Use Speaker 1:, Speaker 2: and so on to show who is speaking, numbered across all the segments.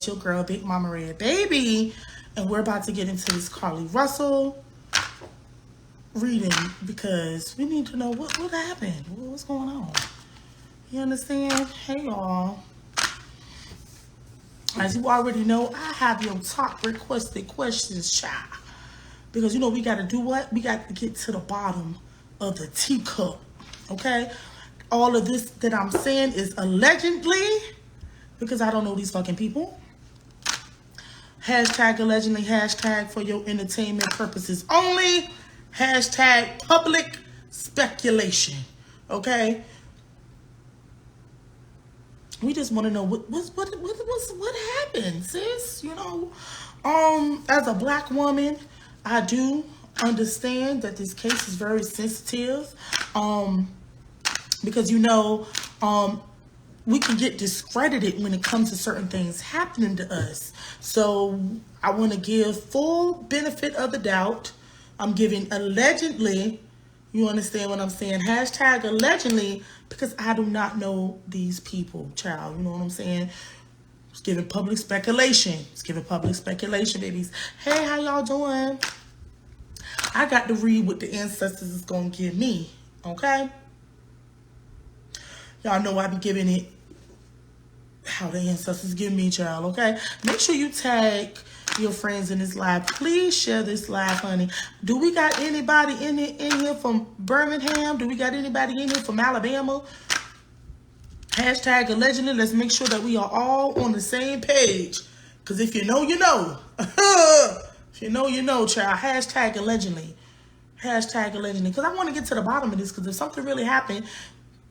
Speaker 1: Your girl, Big Mama Red Baby, and we're about to get into this Carlee Russell reading because we need to know what happened, what's going on. You understand? Hey, y'all. As you already know, I have your top requested questions, child. Because, you know, we got to do what? We got to get to the bottom of the teacup, okay? All of this that I'm saying is allegedly, because I don't know these fucking people. Hashtag allegedly, hashtag for your entertainment purposes only, hashtag public speculation, okay? We just want to know what happened, sis, you know? As a black woman, I do understand that this case is very sensitive, because, you know, we can get discredited when it comes to certain things happening to us. So I want to give full benefit of the doubt. I'm giving allegedly, you understand what I'm saying? Hashtag allegedly, because I do not know these people, child. You know what I'm saying? It's giving public speculation. It's giving public speculation, babies. Hey, how y'all doing? I got to read what the ancestors is going to give me, okay? Y'all know I be giving it how the ancestors give me, child, okay? Make sure you tag your friends in this live. Please share this live, honey. Do we got anybody in here from Birmingham? Do we got anybody in here from Alabama? Hashtag allegedly. Let's make sure that we are all on the same page. Because if you know, you know. If you know, you know, child. Hashtag allegedly. Hashtag allegedly. Because I want to get to the bottom of this. Because if something really happened,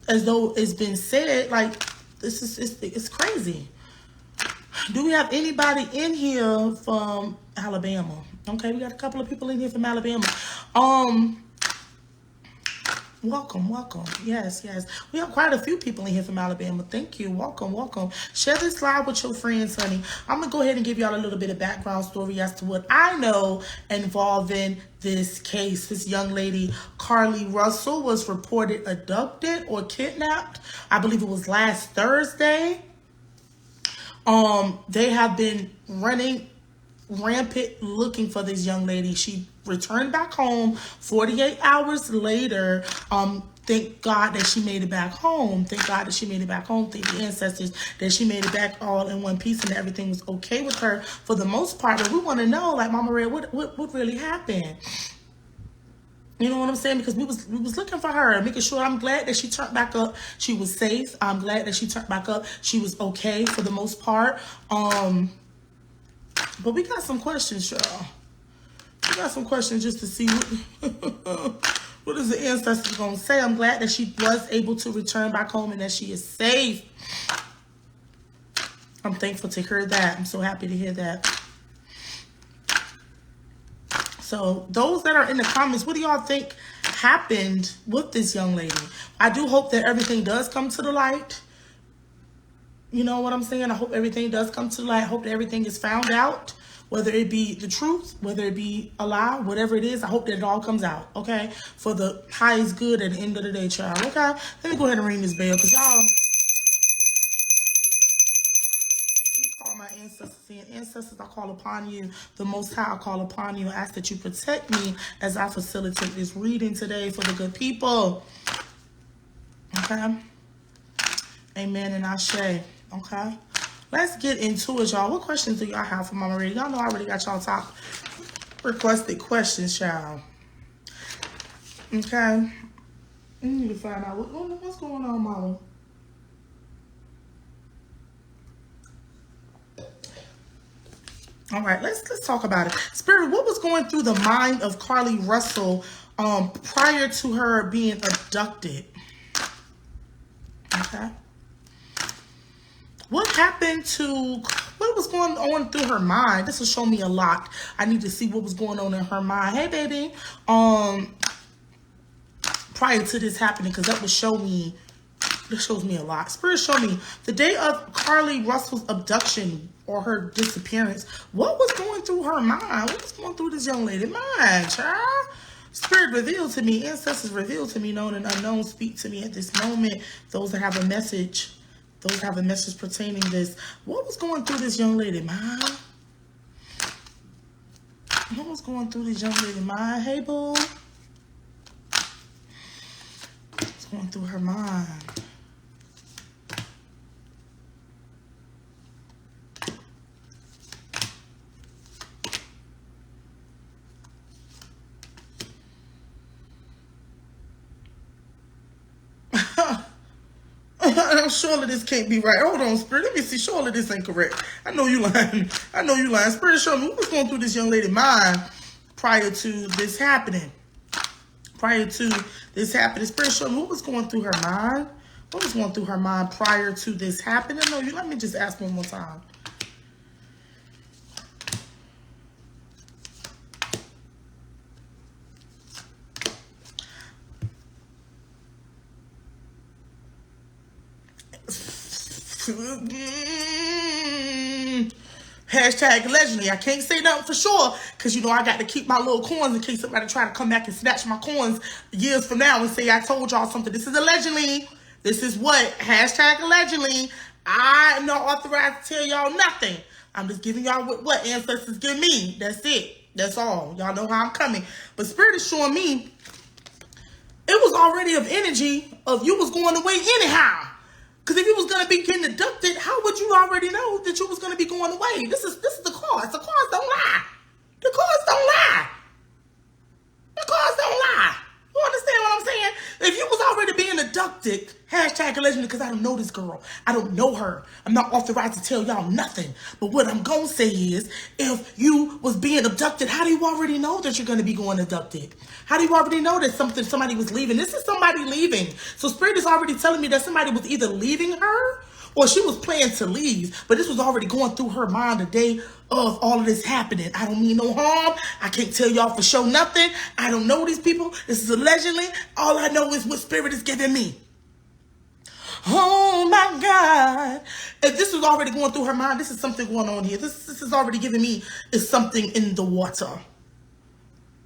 Speaker 1: as though it's been said, like, it's crazy. Do we have anybody in here from Alabama? Okay, we got a couple of people in here from Alabama. Welcome. Yes. We have quite a few people in here from Alabama. Thank you. Welcome. Share this live with your friends, honey. I'm going to go ahead and give y'all a little bit of background story as to what I know involving this case. This young lady, Carlee Russell, was reported abducted or kidnapped. I believe it was last Thursday. They have been running rampant looking for this young lady. She returned back home 48 hours later. Thank God that she made it back home. Thank God that she made it back home. Thank the ancestors that she made it back all in one piece and everything was okay with her for the most part. But we want to know, like, Mama Red, what really happened? You know what I'm saying? Because we was looking for her, making sure. I'm glad that she turned back up. She was safe. I'm glad that she turned back up. She was okay for the most part. But we got some questions, y'all. We got some questions just to see what is the ancestors going to say. I'm glad that she was able to return back home and that she is safe. I'm thankful to hear that. I'm so happy to hear that. So those that are in the comments, what do y'all think happened with this young lady? I do hope that everything does come to the light. You know what I'm saying? I hope everything does come to the light. I hope that everything is found out, whether it be the truth, whether it be a lie, whatever it is. I hope that it all comes out, okay? For the highest good at the end of the day, child, okay? Let me go ahead and ring this bell, because y'all, call my ancestors in. Ancestors, I call upon you. The Most High, I call upon you. I ask that you protect me as I facilitate this reading today for the good people, okay? Amen and Ashe. Okay, let's get into it, y'all. What questions do y'all have for Mama Red? Y'all know I already got y'all top requested questions, y'all. Okay, we need to find out what's going on, Mama. All right, let's talk about it. Spirit, what was going through the mind of Carlee Russell prior to her being abducted? Okay. What happened to, what was going on through her mind? This will show me a lot. I need to see what was going on in her mind. Hey, baby. Prior to this happening, because that would show me, this shows me a lot. Spirit, show me the day of Carlee Russell's abduction or her disappearance. What was going through her mind? What was going through this young lady's mind, child? Spirit, reveal to me. Ancestors, reveal to me. Known and unknown, speak to me at this moment. Those that have a message Those have a message pertaining this. What was going through this young lady mind? What was going through this young lady mind? Hey, boo. What's going through her mind? Surely this can't be right. Hold on, Spirit. Let me see. Surely this ain't correct. I know you lying. I know you lying. Spirit, show me what was going through this young lady's mind prior to this happening. Prior to this happening. Spirit, show me what was going through her mind. What was going through her mind prior to this happening? No, you let me just ask one more time. Hashtag allegedly. I can't say nothing for sure because you know I got to keep my little coins in case somebody try to come back and snatch my coins years from now and say I told y'all something. This is allegedly. This is what? Hashtag allegedly. I'm not authorized to tell y'all nothing. I'm just giving y'all what ancestors give me. That's it. That's all. Y'all know how I'm coming. But Spirit is showing me it was already of energy of you was going away anyhow. Because if you was going to be getting abducted, how would you already know that you was going to be going away? This is the cards. The cards don't lie. The cards don't lie. The cards don't lie. You understand what I'm saying? If you was already being abducted, hashtag allegedly, because I don't know this girl. I don't know her. I'm not authorized to tell y'all nothing. But what I'm going to say is, if you was being abducted, how do you already know that you're going to be going abducted? How do you already know that somebody was leaving? This is somebody leaving. So Spirit is already telling me that somebody was either leaving her or she was planning to leave. But this was already going through her mind the day of all of this happening. I don't mean no harm. I can't tell y'all for sure nothing. I don't know these people. This is allegedly. All I know is what Spirit is giving me. Oh my God. If this was already going through her mind, this is something going on here. This is already giving me is something in the water.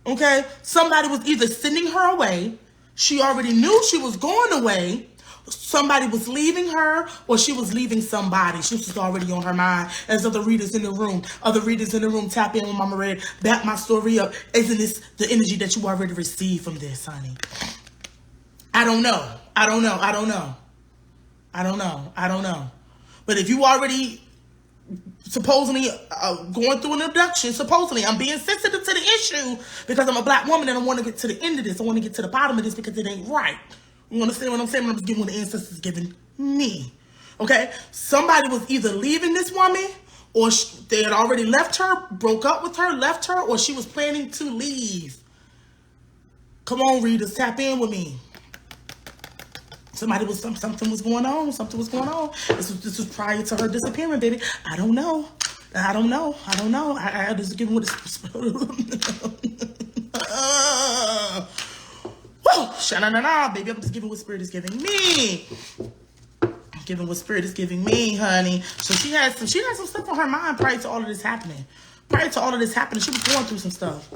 Speaker 1: Okay? Somebody was either sending her away. She already knew she was going away. Somebody was leaving her or she was leaving somebody. She was already on her mind. As other readers in the room. Other readers in the room tap in with Mama Red. Back my story up. Isn't this the energy that you already received from this, honey? I don't know. I don't know. I don't know. I don't know. I don't know. But if you already supposedly going through an abduction, supposedly I'm being sensitive to the issue because I'm a black woman and I want to get to the end of this. I want to get to the bottom of this because it ain't right. You understand what I'm saying? I'm just giving what the ancestors giving me. Okay? Somebody was either leaving this woman or they had already left her, broke up with her, left her, or she was planning to leave. Come on, readers, tap in with me. Something was going on. Something was going on. This was prior to her disappearing, baby. I don't know. I don't know. I don't know. I just give what it's. Whoa, sha-na-na-na, baby. I'm just giving what Spirit is giving me. I'm giving what Spirit is giving me, honey. So she had some stuff on her mind prior to all of this happening. Prior to all of this happening, she was going through some stuff.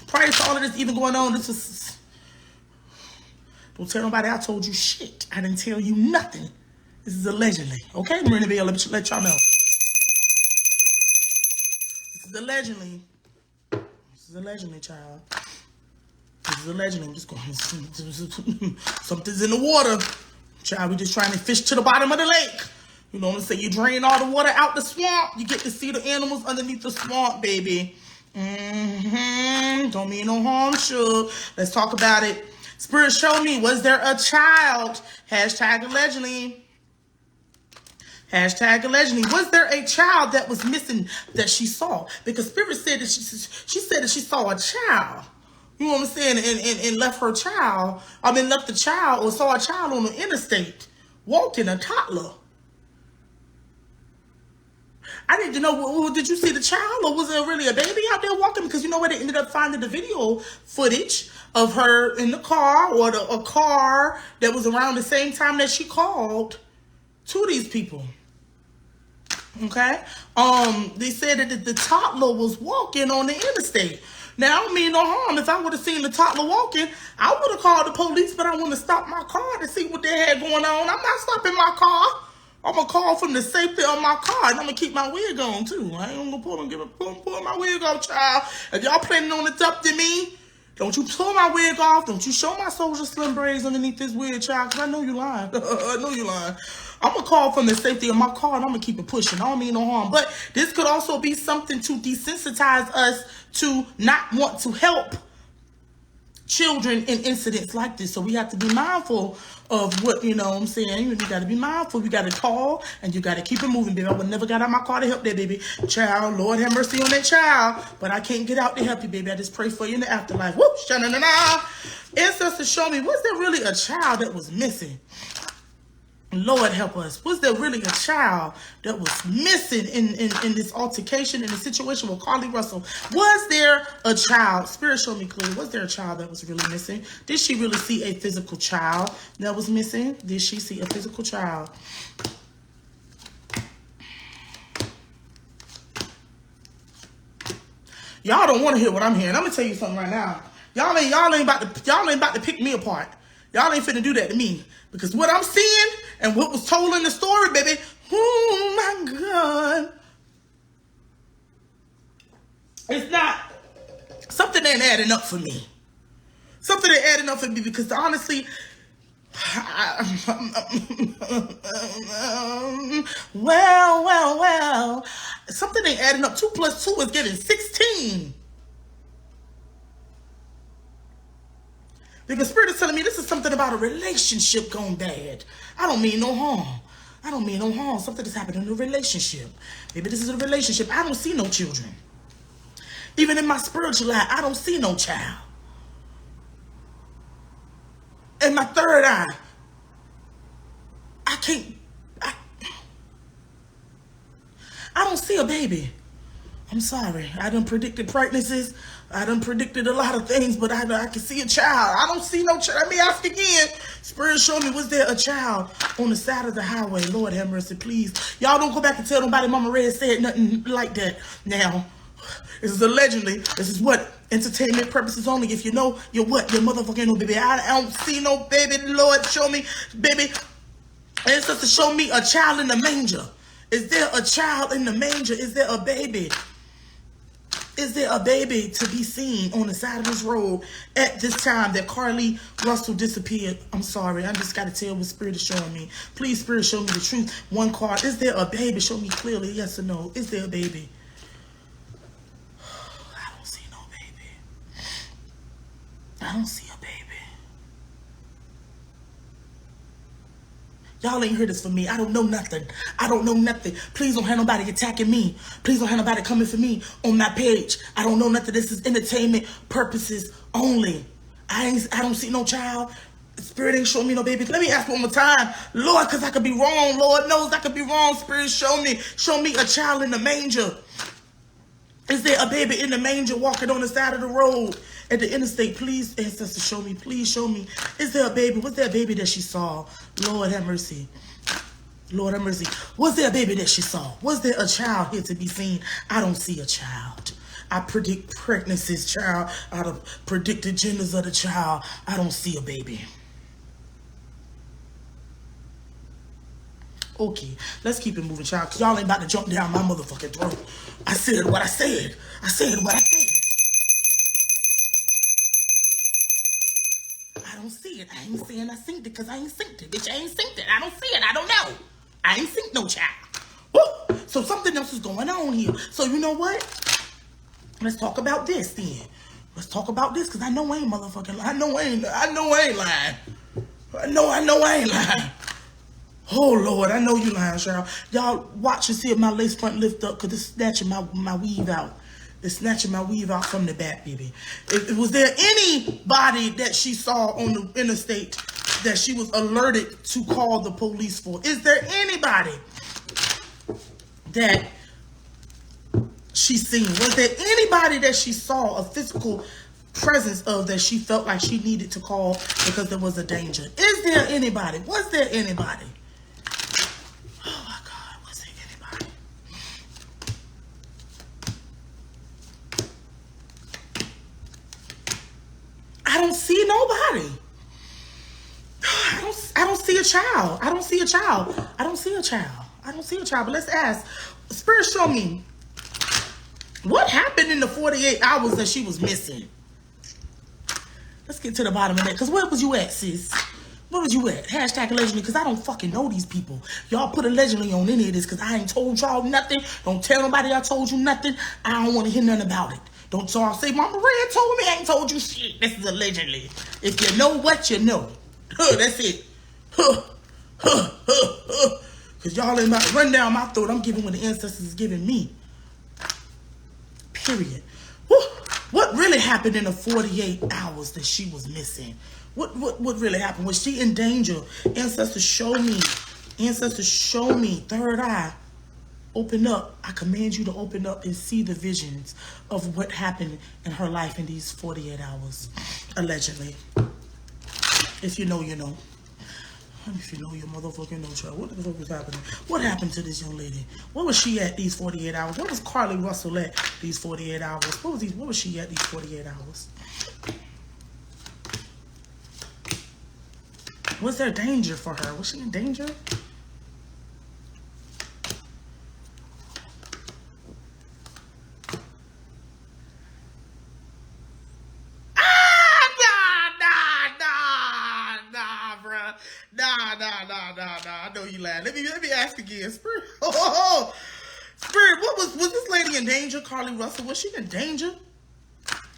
Speaker 1: Prior to all of this even going on, this was. Don't tell nobody I told you shit. I didn't tell you nothing. This is allegedly. Okay, Marina Bell, let y'all know. This is allegedly. This is allegedly, child. This is allegedly. I'm just going. Something's in the water. Child, we just trying to fish to the bottom of the lake. You know what I'm saying? You drain all the water out the swamp. You get to see the animals underneath the swamp, baby. Don't mean no harm, sure. Let's talk about it. Spirit, show me, was there a child? Hashtag allegedly. Hashtag allegedly. Was there a child that was missing that she saw? Because Spirit said that she said that she saw a child. You know what I'm saying? And left her child. Left the child or saw a child on the interstate walking, a toddler. I need to know, did you see the child or was it really a baby out there walking? Because you know what? They ended up finding the video footage of her in the car or a car that was around the same time that she called to these people. Okay. They said that the toddler was walking on the interstate. Now, I don't mean no harm. If I would have seen the toddler walking, I would have called the police, but I want to stop my car to see what they had going on. I'm not stopping my car. I'm going to call from the safety of my car, and I'm going to keep my wig on, too. I ain't going to pull my wig off, child. If y'all planning on adopting me, don't you pull my wig off. Don't you show my Soldier Slim braids underneath this wig, child, because I know you lying. I know you lying. I'm going to call from the safety of my car, and I'm going to keep it pushing. I don't mean no harm. But this could also be something to desensitize us to not want to help children in incidents like this. So we have to be mindful of what, you know what I'm saying? You got to be mindful. You got to call, and you got to keep it moving, baby. I would never got out my car to help that baby. Child, Lord have mercy on that child. But I can't get out to help you, baby. I just pray for you in the afterlife. Whoop, sha-na-na-na. Ancestors show me, was there really a child that was missing? Lord help us. Was there really a child that was missing in this altercation, in the situation with Carlee Russell? Was there a child? Spirit showed me clearly. Was there a child that was really missing? Did she really see a physical child that was missing? Did she see a physical child? Y'all don't want to hear what I'm hearing. I'm gonna tell you something right now. Y'all ain't about to pick me apart. Y'all ain't finna do that to me. Because what I'm seeing and what was told in the story, baby, oh my God. It's not, something ain't adding up for me. Something ain't adding up for me because honestly, well, something ain't adding up. 2 plus 2 is getting 16. Because Spirit is telling me this is something about a relationship going bad. I don't mean no harm. I don't mean no harm. Something that's happened in a relationship. Maybe this is a relationship. I don't see no children. Even in my spiritual life, I don't see no child. In my third eye, I don't see a baby. I'm sorry. I done predicted pregnancies. I done predicted a lot of things, but I can see a child. I don't see no child. Let me ask again. Spirit showed me, was there a child on the side of the highway? Lord have mercy, please. Y'all don't go back and tell nobody Mama Red said nothing like that. Now, this is allegedly. This is what? Entertainment purposes only. If you know, you're what? Your motherfucking no baby. I don't see no baby. Lord, show me, baby. Ancestors show me a child in the manger. Is there a child in the manger? Is there a baby? Is there a baby to be seen on the side of this road at this time that Carlee Russell disappeared? I'm sorry. I just got to tell what Spirit is showing me. Please, Spirit, show me the truth. One card. Is there a baby? Show me clearly, yes or no. Is there a baby? I don't see no baby. I don't see a baby. Y'all ain't heard this from me. I don't know nothing. I don't know nothing. Please don't have nobody attacking me. Please don't have nobody coming for me on my page. I don't know nothing. This is entertainment purposes only. I don't see no child. Spirit ain't showing me no baby. Let me ask one more time. Lord, because I could be wrong. Lord knows I could be wrong. Spirit, show me a child in the manger. Is there a baby in the manger walking on the side of the road at the interstate? Please, ancestors, show me. Please show me. Is there a baby? Was there a baby that she saw? Lord have mercy. Lord have mercy. Was there a baby that she saw? Was there a child here to be seen? I don't see a child. I predict pregnancies, child. Out of predicted genders of the child. I don't see a baby. Okay, let's keep it moving, child, because y'all ain't about to jump down my motherfucking throat. I said what I said. I said what I said. I don't see it. I ain't saying I synced it because I ain't synced it. Bitch, I ain't synced it. I don't see it. I don't know. I ain't synced no child. Woo! So something else is going on here. So you know what? Let's talk about this then. Let's talk about this because I know I ain't motherfucking lying. I know I ain't lying. I know I ain't lying. Oh, Lord, I know you lying, child. Y'all watch and see if my lace front lift up because it's snatching my weave out. It's snatching my weave out from the back, baby. Was there anybody that she saw on the interstate that she was alerted to call the police for? Is there anybody that she seen? Was there anybody that she saw a physical presence of that she felt like she needed to call because there was a danger? Is there anybody? Was there anybody? Oh my God, was there anybody? don't see nobody. I don't see a child. I don't see a child. I don't see a child. I don't see a child. But let's ask. Spirit, show me what happened in the 48 hours that she was missing. Let's get to the bottom of that. Because where was you at, sis? Where was you at? Hashtag allegedly, because I don't fucking know these people. Y'all put allegedly on any of this because I ain't told y'all nothing. Don't tell nobody I told you nothing. I don't want to hear nothing about it. Don't y'all say, Mama Red told me. I ain't told you shit. This is allegedly. If you know what you know. That's it. Because y'all ain't about to run down my throat. I'm giving what the ancestors is giving me. Period. What really happened in the 48 hours that she was missing? What really happened? Was she in danger? Ancestors, show me. Ancestors, show me. Third eye. Open up. I command you to open up and see the visions of what happened in her life in these 48 hours. Allegedly. If you know, you know. If you know, your motherfucking know, child. What the fuck was happening? What happened to this young lady? Where was she at these 48 hours? Where was Carlee Russell at these 48 hours? Where was she at these 48 hours? Was there danger for her? Was she in danger? Nah. I know you lying. Let me ask again. Spirit. Spirit, was this lady in danger? Carlee Russell, was she in danger?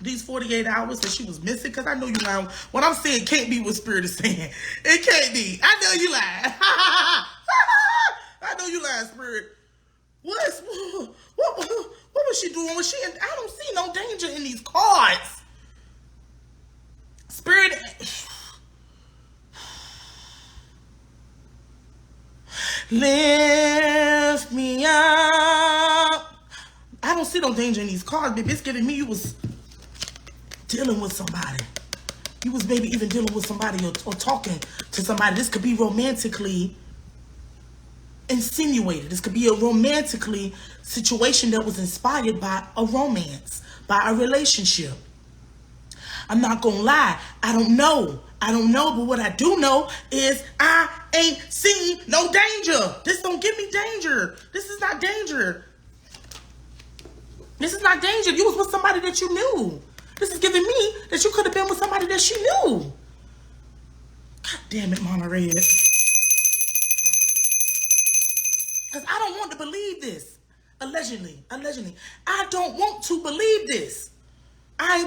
Speaker 1: These 48 hours that she was missing? Because I know you lying. What I'm saying can't be what Spirit is saying. It can't be. I know you lying. I know you lying, Spirit. What was she doing? Was she in? I don't see no danger in these cards. Spirit. Lift me up. I don't see no danger in these cards, baby. It's giving me you was dealing with somebody. You was maybe even dealing with somebody or talking to somebody. This could be romantically insinuated. This could be a romantically situation that was inspired by a romance, by a relationship. I'm not gonna lie. I don't know, but what I do know is I ain't seen no danger. This don't give me danger. This is not danger. This is not danger. You was with somebody that you knew. This is giving me that you could have been with somebody that she knew. God damn it, Mama Red. Because I don't want to believe this. Allegedly. I don't want to believe this. I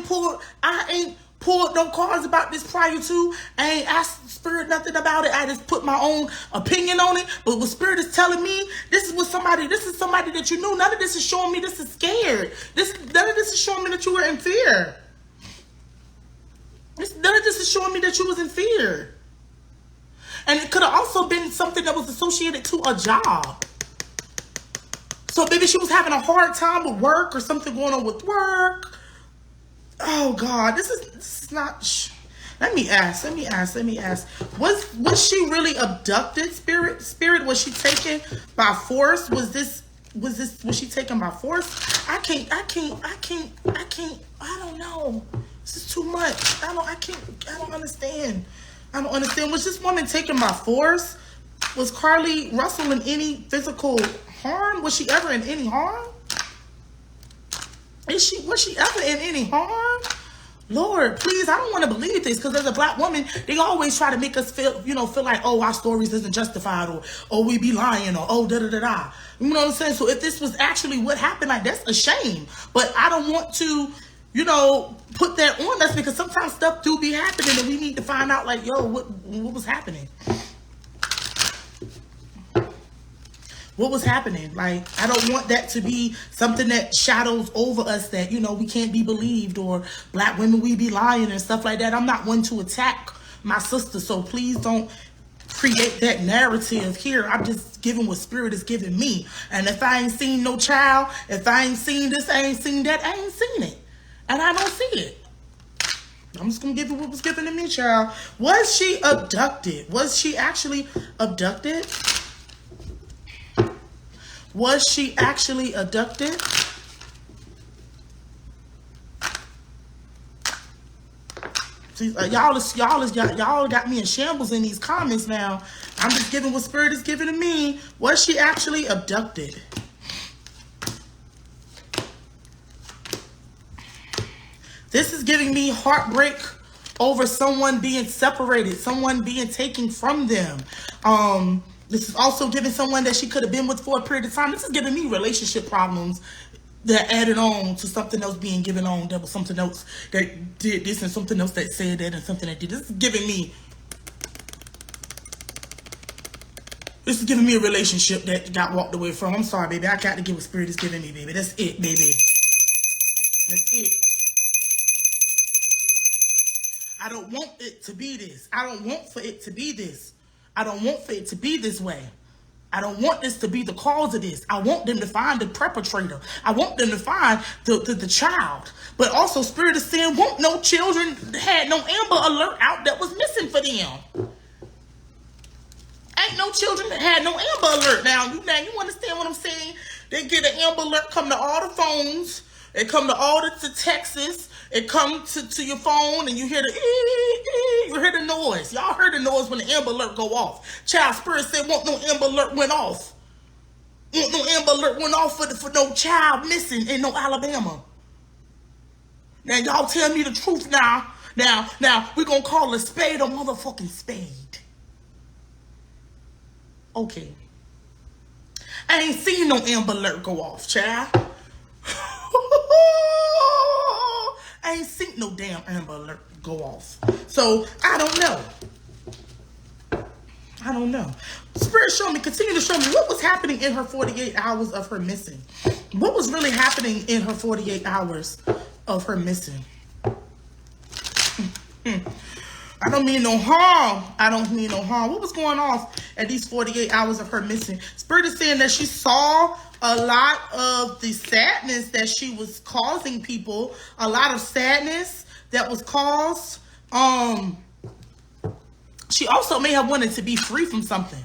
Speaker 1: ain't pulled no cards about this prior to. I ain't asked Spirit nothing about it. I just put my own opinion on it. But what Spirit is telling me, this is somebody that you knew. None of this is showing me this is scared. None of this is showing me that you were in fear. None of this is showing me that you was in fear. And it could have also been something that was associated to a job. So maybe she was having a hard time with work or something going on with work. Oh God, this is not. Let me ask. Was she really abducted? Spirit, was she taken by force? Was she taken by force? I don't know. This is too much. I don't understand. Was this woman taken by force? Was Carlee Russell in any physical harm? Was she ever in any harm? Was she ever in any harm? Lord, please, I don't want to believe this, because as a black woman, they always try to make us feel like, oh, our stories isn't justified, or oh, we be lying, or oh, da-da-da-da. You know what I'm saying? So if this was actually what happened, like, that's a shame. But I don't want to, put that on us, because sometimes stuff do be happening, and we need to find out, like, yo, what was happening? What was happening? Like, I don't want that to be something that shadows over us, that, we can't be believed, or black women, we be lying and stuff like that. I'm not one to attack my sister, so please don't create that narrative here. I'm just giving what Spirit is giving me. And if I ain't seen no child, if I ain't seen this, I ain't seen that, I ain't seen it. And I don't see it. I'm just going to give you what was given to me, child. Was she abducted? Was she actually abducted? Was she actually abducted? Y'all got me in shambles in these comments now. I'm just giving what Spirit is giving to me. Was she actually abducted? This is giving me heartbreak over someone being separated, someone being taken from them. This is also giving someone that she could have been with for a period of time. This is giving me relationship problems that added on to something else being given on. There was something else that did this and something else that said that and something that did. This is giving me a relationship that got walked away from. I'm sorry, baby. I got to give what Spirit is giving me, baby. That's it, baby. That's it. I don't want it to be this. I don't want for it to be this. I don't want for it to be this way. I don't want this to be the cause of this. I want them to find the perpetrator. I want them to find the child. But also, Spirit is saying, won't no children had no Amber Alert out that was missing for them. Ain't no children that had no Amber Alert. Now you understand what I'm saying? They get an Amber Alert, come to all the phones. It come to all the Texas. It come to your phone and you hear the noise. Y'all heard the noise when the Amber Alert go off. Child, Spirit said, won't no Amber Alert went off. Won't no Amber Alert went off for no child missing in no Alabama. Now y'all tell me the truth now. Now we're gonna call a spade a motherfucking spade. Okay. I ain't seen no Amber Alert go off, child. I ain't seen no damn Amber Alert go off. So, I don't know. Spirit showed me, continue to show me what was happening in her 48 hours of her missing. What was really happening in her 48 hours of her missing? I don't mean no harm. What was going on at these 48 hours of her missing? Spirit is saying that she saw a lot of the sadness that she was causing people. A lot of sadness that was caused. She also may have wanted to be free from something.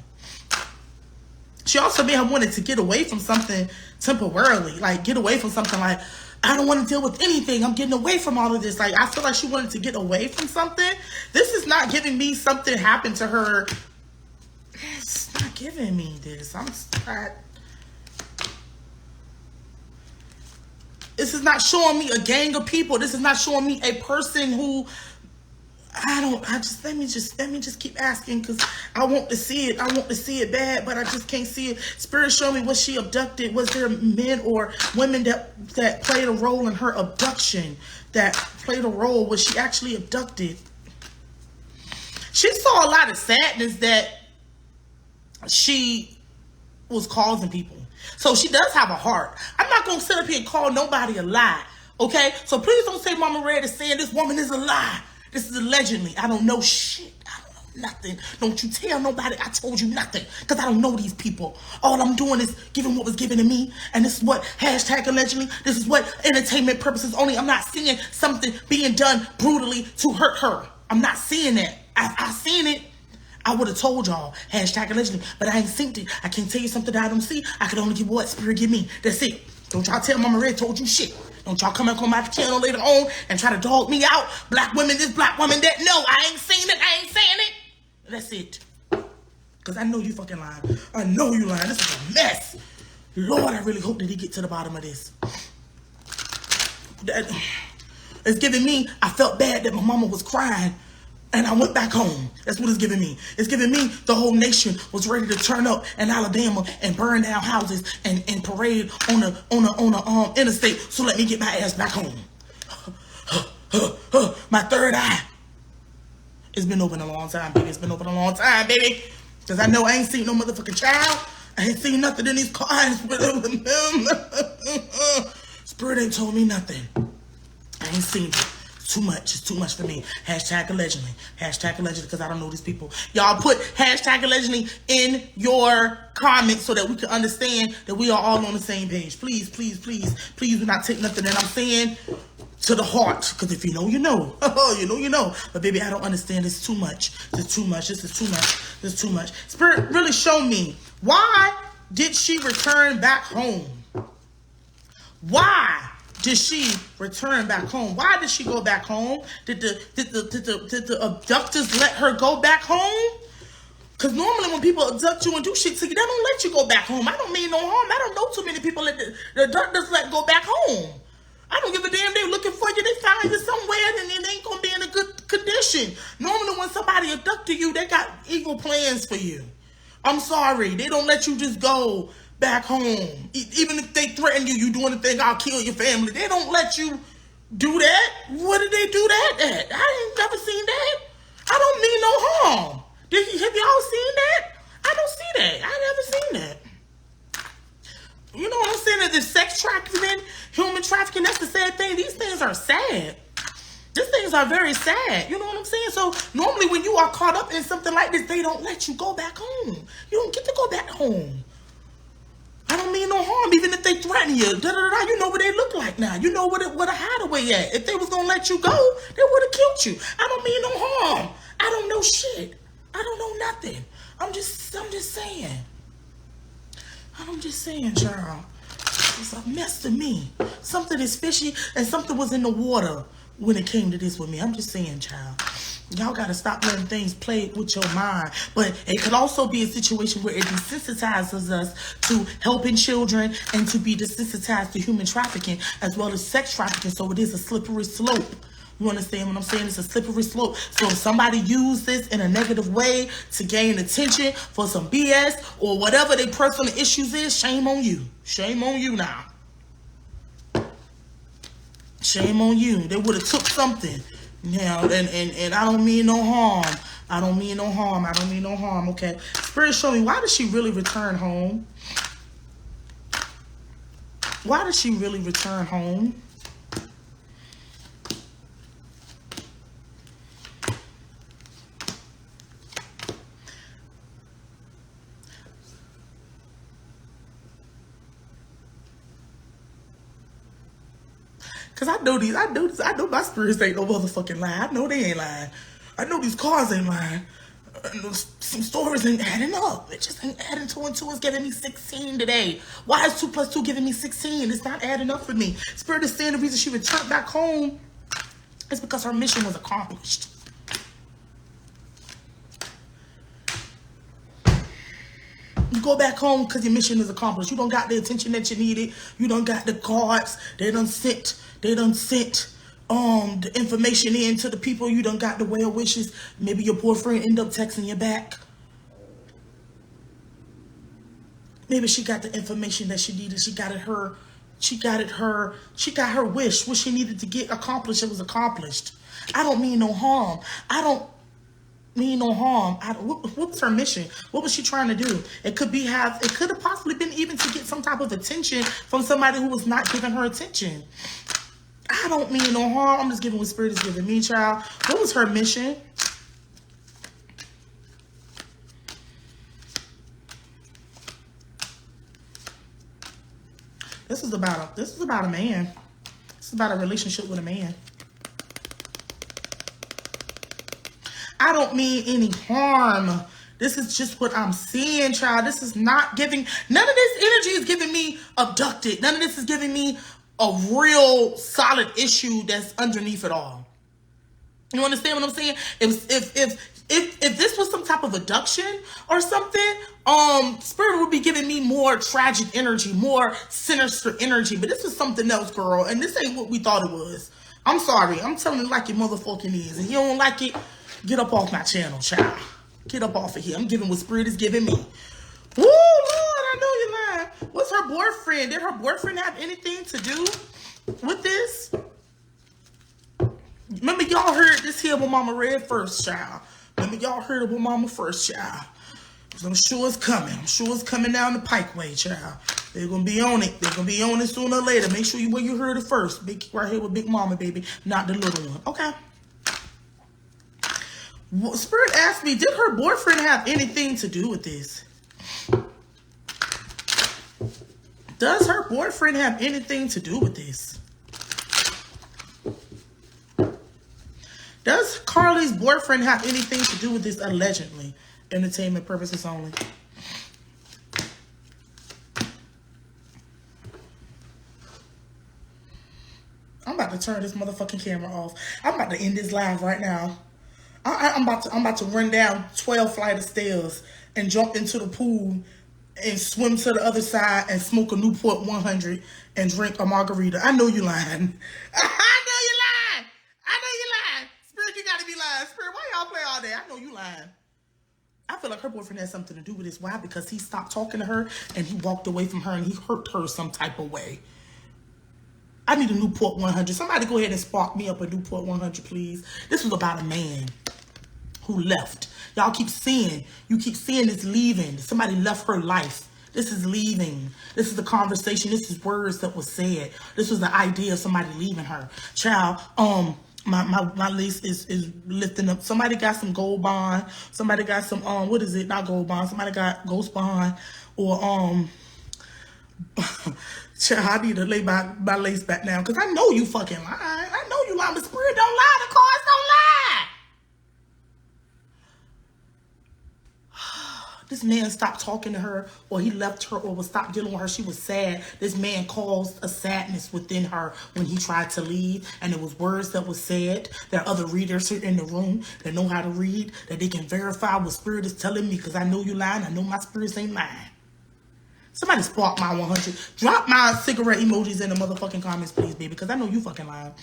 Speaker 1: She also may have wanted to get away from something temporarily. Like, get away from something like, I don't want to deal with anything. I'm getting away from all of this. Like, I feel like she wanted to get away from something. This is not giving me something happened to her. It's not giving me this. This is not showing me a gang of people. This is not showing me a person who let me just keep asking because I want to see it. I want to see it bad, but I just can't see it. Spirit, show me, was she abducted? Was there men or women that played a role in her abduction? That played a role? Was she actually abducted? She saw a lot of sadness that she was causing people. So she does have a heart. I'm not going to sit up here and call nobody a lie. Okay? So please don't say Mama Red is saying this woman is a lie. This is allegedly. I don't know shit. I don't know nothing. Don't you tell nobody I told you nothing. Because I don't know these people. All I'm doing is giving what was given to me. And this is what, hashtag allegedly, this is what entertainment purposes only. I'm not seeing something being done brutally to hurt her. I'm not seeing that. I seen it. I would have told y'all, hashtag allegedly, but I ain't seen it. I can't tell you something that I don't see. I can only give what Spirit give me. That's it. Don't y'all tell Mama Red told you shit. Don't y'all come back on my channel later on and try to dog me out. Black women this, black woman that. No, I ain't seen it. I ain't saying it. That's it. Because I know you fucking lying. I know you lying. This is a mess. Lord, I really hope that he get to the bottom of this. It's giving me, I felt bad that my mama was crying. And I went back home. That's what it's giving me. It's giving me the whole nation was ready to turn up in Alabama and burn down houses and parade on the interstate. So let me get my ass back home. My third eye. It's been open a long time, baby. It's been open a long time, baby. Because I know I ain't seen no motherfucking child. I ain't seen nothing in these cars. Spirit ain't told me nothing. I ain't seen it. Too much. It's too much for me. Hashtag allegedly. Hashtag allegedly because I don't know these people. Y'all put hashtag allegedly in your comments so that we can understand that we are all on the same page. Please, please, please, please do not take nothing that I'm saying to the heart. Because if you know, you know. You know. But baby, I don't understand. It's too much. It's too much. This is too much. This is too much. Spirit really showed me. Why did she return back home? Why did she return back home? Why did she go back home? Did the abductors let her go back home? Because normally when people abduct you and do shit to you, they don't let you go back home. I don't mean no harm. I don't know too many people that the abductors let go back home. I don't give a damn. They're looking for you. They found you somewhere and they ain't going to be in a good condition. Normally when somebody abducted you, they got evil plans for you. I'm sorry. They don't let you just go back home. Even if they threaten you, you doing the thing, I'll kill your family. They don't let you do that. What did they do that at? I ain't never seen that. I don't mean no harm. Have y'all seen that? I don't see that. I never seen that. You know what I'm saying? That the sex trafficking, human trafficking, that's the sad thing. These things are sad. These things are very sad. You know what I'm saying? So normally when you are caught up in something like this, they don't let you go back home. You don't get to go back home. I don't mean no harm. Even if they threaten you, you know what they look like now. You know what a hideaway at. If they was going to let you go, they would have killed you. I don't mean no harm. I don't know shit. I don't know nothing. I'm just saying. I'm just saying, child. It's a mess to me. Something is fishy and something was in the water when it came to this with me. I'm just saying, child. Y'all got to stop letting things play with your mind. But it could also be a situation where it desensitizes us to helping children and to be desensitized to human trafficking as well as sex trafficking. So it is a slippery slope. You understand what I'm saying? It's a slippery slope. So if somebody uses this in a negative way to gain attention for some BS or whatever their personal issues is, shame on you. Shame on you now. Shame on you. They would have took something. Now, and I don't mean no harm. I don't mean no harm. I don't mean no harm. Okay. Spirit, show me, why did she really return home? Why did she really return home? Cause I know my spirits ain't no motherfucking lie. I know they ain't lying. I know these cars ain't lying. Some stories ain't adding up. It just ain't adding. 2 and 2 is giving me 16 today. Why is 2 plus 2 giving me 16? It's not adding up for me. Spirit is saying the reason she returned back home is because her mission was accomplished. You go back home because your mission is accomplished. You don't got the attention that you needed. You don't got the cards. They done sent the information in to the people. You done got the well wishes. Maybe your boyfriend end up texting you back. Maybe she got the information that she needed. She got her wish. What she needed to get accomplished, it was accomplished. I don't mean no harm. I don't mean no harm. What was her mission? What was she trying to do? It could have possibly been even to get some type of attention from somebody who was not giving her attention. I don't mean no harm. I'm just giving what Spirit is giving me, child. What was her mission? This is about a man. This is about a relationship with a man. I don't mean any harm. This is just what I'm seeing, child. This is not giving, none of this energy is giving me abducted. None of this is giving me a real solid issue that's underneath it all. You understand what I'm saying? If this was some type of abduction or something, Spirit would be giving me more tragic energy, more sinister energy. But this is something else, girl. And this ain't what we thought it was. I'm sorry. I'm telling you like it motherfucking is. And you don't like it, get up off my channel, child. Get up off of here. I'm giving what Spirit is giving me. Woo, Lord, I know you're lying. What's her boyfriend? Did her boyfriend have anything to do with this? Remember, y'all heard this here with Mama read first, child. Remember, y'all heard it with Mama first, child. So I'm sure it's coming. I'm sure it's coming down the pikeway, child. They're going to be on it. They're going to be on it sooner or later. Make sure you heard it first. Big, right here with Big Mama, baby. Not the little one. Okay. Well, Spirit asked me, did her boyfriend have anything to do with this? Does her boyfriend have anything to do with this? Does Carlee's boyfriend have anything to do with this, allegedly? Entertainment purposes only. turn this motherfucking camera off. I'm about to end this live right now. I'm about to run down 12 flight of stairs and jump into the pool and swim to the other side and smoke a Newport 100 and drink a margarita. I know you lying. I know you lying. I know you lying. Spirit, you gotta be lying. Spirit, why y'all play all day? I know you lying. I feel like her boyfriend has something to do with this. Why? Because he stopped talking to her and he walked away from her and he hurt her some type of way. I need a Newport 100. Somebody go ahead and spark me up a Newport 100, please. This was about a man who left. Y'all keep seeing. You keep seeing this leaving. Somebody left her life. This is leaving. This is the conversation. This is words that was said. This was the idea of somebody leaving her. Child, my lace is lifting up. Somebody got some gold bond. Somebody got some, what is it? Not gold bond. Somebody got ghost bond or, child, I need to lay my lace back down because I know you fucking lying. I know you lying, but Spirit don't lie. The cards don't lie. This man stopped talking to her, or he left her, or was stopped dealing with her. She was sad. This man caused a sadness within her when he tried to leave, and it was words that was said. There are other readers here in the room that know how to read, that they can verify what Spirit is telling me, because I know you lying. I know my spirits ain't lying. Somebody spark my 100. Drop my cigarette emojis in the motherfucking comments, please, baby, because I know you fucking lying.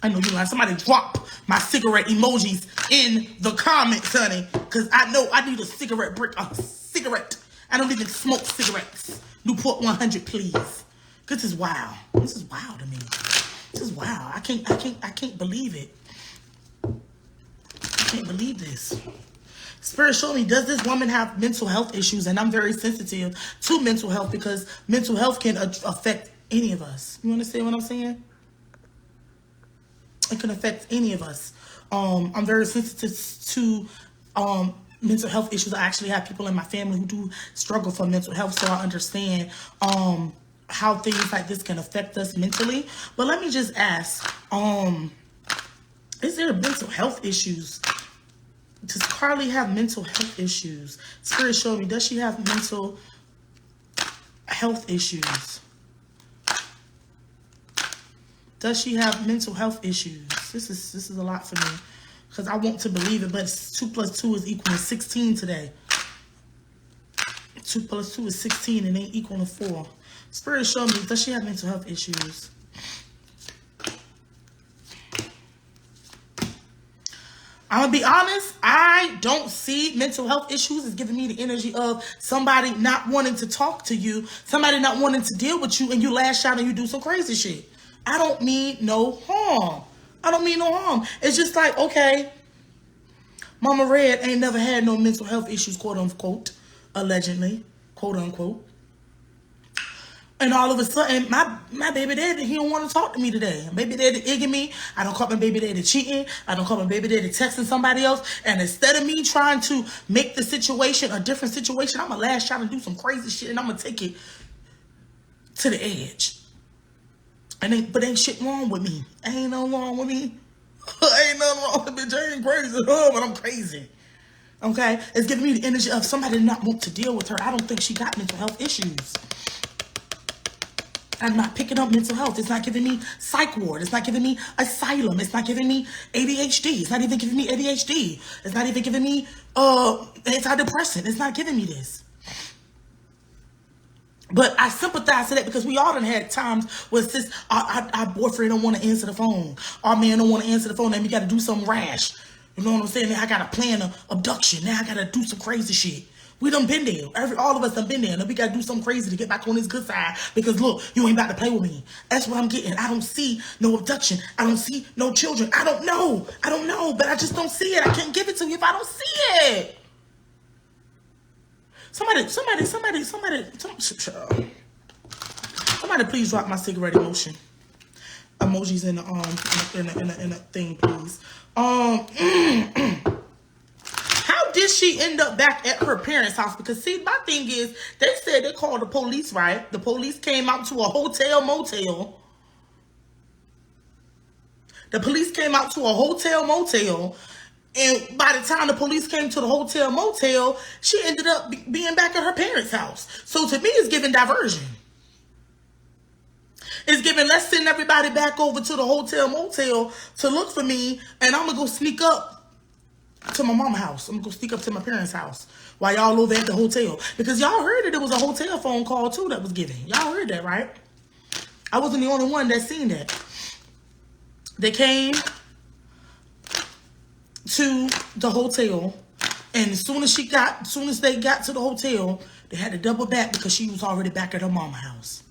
Speaker 1: I know you lying. Somebody drop my cigarette emojis in the comments, honey, because I know I need a cigarette break. A cigarette. I don't even smoke cigarettes. Newport 100, please. This is wild. This is wild to me. This is wild. I can't believe it. I can't believe this. Spirit showed me, does this woman have mental health issues? And I'm very sensitive to mental health because mental health can affect any of us. You understand what I'm saying? It can affect any of us. I'm very sensitive to mental health issues. I actually have people in my family who do struggle for mental health, so I understand how things like this can affect us mentally. But let me just ask, is there mental health issues? Does Carlee have mental health issues? Spirit showed me, does she have mental health issues? Does she have mental health issues? This is a lot for me because I want to believe it, but 2 + 2 is equal to 16 today. 2 + 2 is 16 and ain't equal to 4. Spirit showed me, does she have mental health issues? I'm gonna be honest, I don't see mental health issues as giving me the energy of somebody not wanting to talk to you, somebody not wanting to deal with you, and you lash out and you do some crazy shit. I don't mean no harm. I don't mean no harm. It's just like, okay, Mama Red ain't never had no mental health issues, quote unquote, allegedly, quote unquote. And all of a sudden, my baby daddy, he don't want to talk to me today. Baby daddy igging me. I don't call my baby daddy cheating. I don't call my baby daddy texting somebody else. And instead of me trying to make the situation a different situation, I'm going to lash out and do some crazy shit. And I'm going to take it to the edge. But ain't shit wrong with me. Ain't no wrong with me. Ain't nothing wrong with me. Bitch, I ain't crazy. But I'm crazy. Okay? It's giving me the energy of somebody not want to deal with her. I don't think she got mental health issues. I'm not picking up mental health. It's not giving me psych ward. It's not giving me asylum. It's not giving me ADHD. It's not even giving me ADHD. It's not even giving me antidepressant. It's not giving me this. But I sympathize to that because we all done had times where it's this, our boyfriend don't want to answer the phone. Our man don't want to answer the phone. And we got to do something rash. You know what I'm saying? Now I got to plan an abduction. Now I got to do some crazy shit. We done been there. All of us done been there. And we got to do something crazy to get back on his good side. Because look, you ain't about to play with me. That's what I'm getting. I don't see no abduction. I don't see no children. I don't know. But I just don't see it. I can't give it to you if I don't see it. Somebody please drop my cigarette emojis in the thing, please. How did she end up back at her parents' house? Because see, my thing is, they said they called the police, right? The police came out to a hotel motel. The police came out to a hotel motel. And by the time the police came to the hotel motel, she ended up being back at her parents' house. So to me, it's giving diversion. It's giving, let's send everybody back over to the hotel motel to look for me, and I'm gonna go sneak up to my mama's house. I'm gonna go sneak up to my parents' house while y'all over at the hotel. Because y'all heard that it was a hotel phone call too that was given. Y'all heard that, right? I wasn't the only one that seen that. They came to the hotel, and as soon as they got to the hotel, they had to double back because she was already back at her mama's house.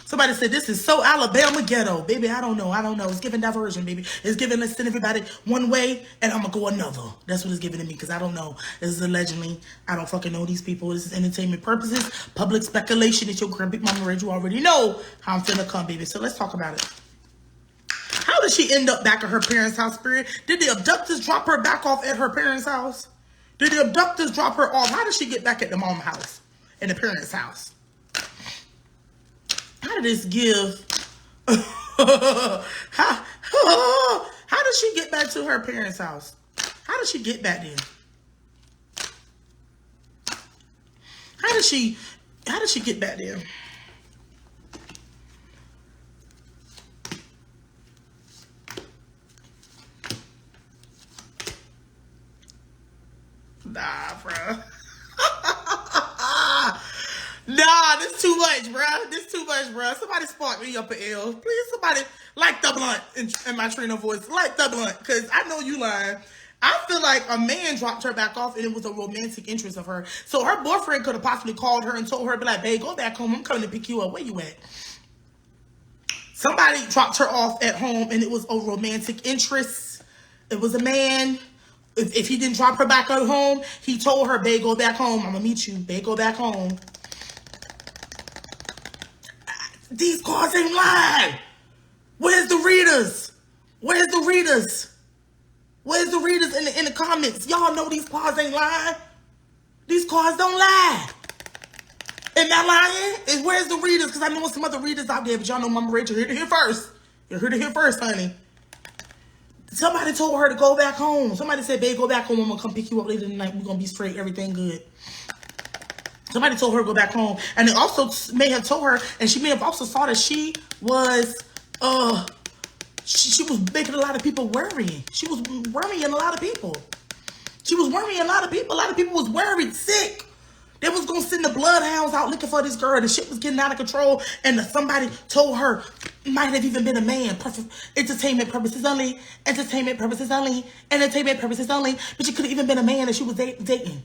Speaker 1: Somebody said, this is so Alabama ghetto. Baby, I don't know. It's giving diversion, baby. It's giving, let's send everybody one way, and I'm going to go another. That's what it's giving to me, because I don't know. This is allegedly, I don't fucking know these people. This is entertainment purposes, public speculation. It's your grand big mama Red. You already know how I'm finna come, baby. So let's talk about it. How did she end up back at her parents' house, Spirit? Did the abductors drop her back off at her parents' house? Did the abductors drop her off? How did she get back at the mom's house and the parents' house? How did this give? how did she get back to her parents' house? How did she get back there? How did she get back there? Nah, bro. Nah, this too much, bro. Somebody spark me up an L. Please, somebody light the blunt in my Trina voice. Light the blunt, because I know you lying. I feel like a man dropped her back off, and it was a romantic interest of her. So her boyfriend could have possibly called her and told her, be like, babe, go back home. I'm coming to pick you up. Where you at? Somebody dropped her off at home, and it was a romantic interest. It was a man. If he didn't drop her back at home, he told her, babe, go back home. I'm going to meet you. Babe, go back home. These cards ain't lying. Where's the readers? Where's the readers in the comments? Y'all know these cards ain't lying. These cards don't lie. Am I lying? Where's the readers? Because I know some other readers out there, but y'all know Mama Rachel here to hear first. You're here to hear first, honey. Somebody told her to go back home. Somebody said, babe, go back home. I'm going to come pick you up later tonight. We're going to be straight. Everything good. Somebody told her to go back home. And they also may have told her, and she may have also saw that she was, she was making a lot of people worrying. She was worrying a lot of people. A lot of people was worried, sick. They was going to send the bloodhounds out looking for this girl. The shit was getting out of control. And somebody told her, might have even been a man. Entertainment purposes only. But she could have even been a man that she was dating.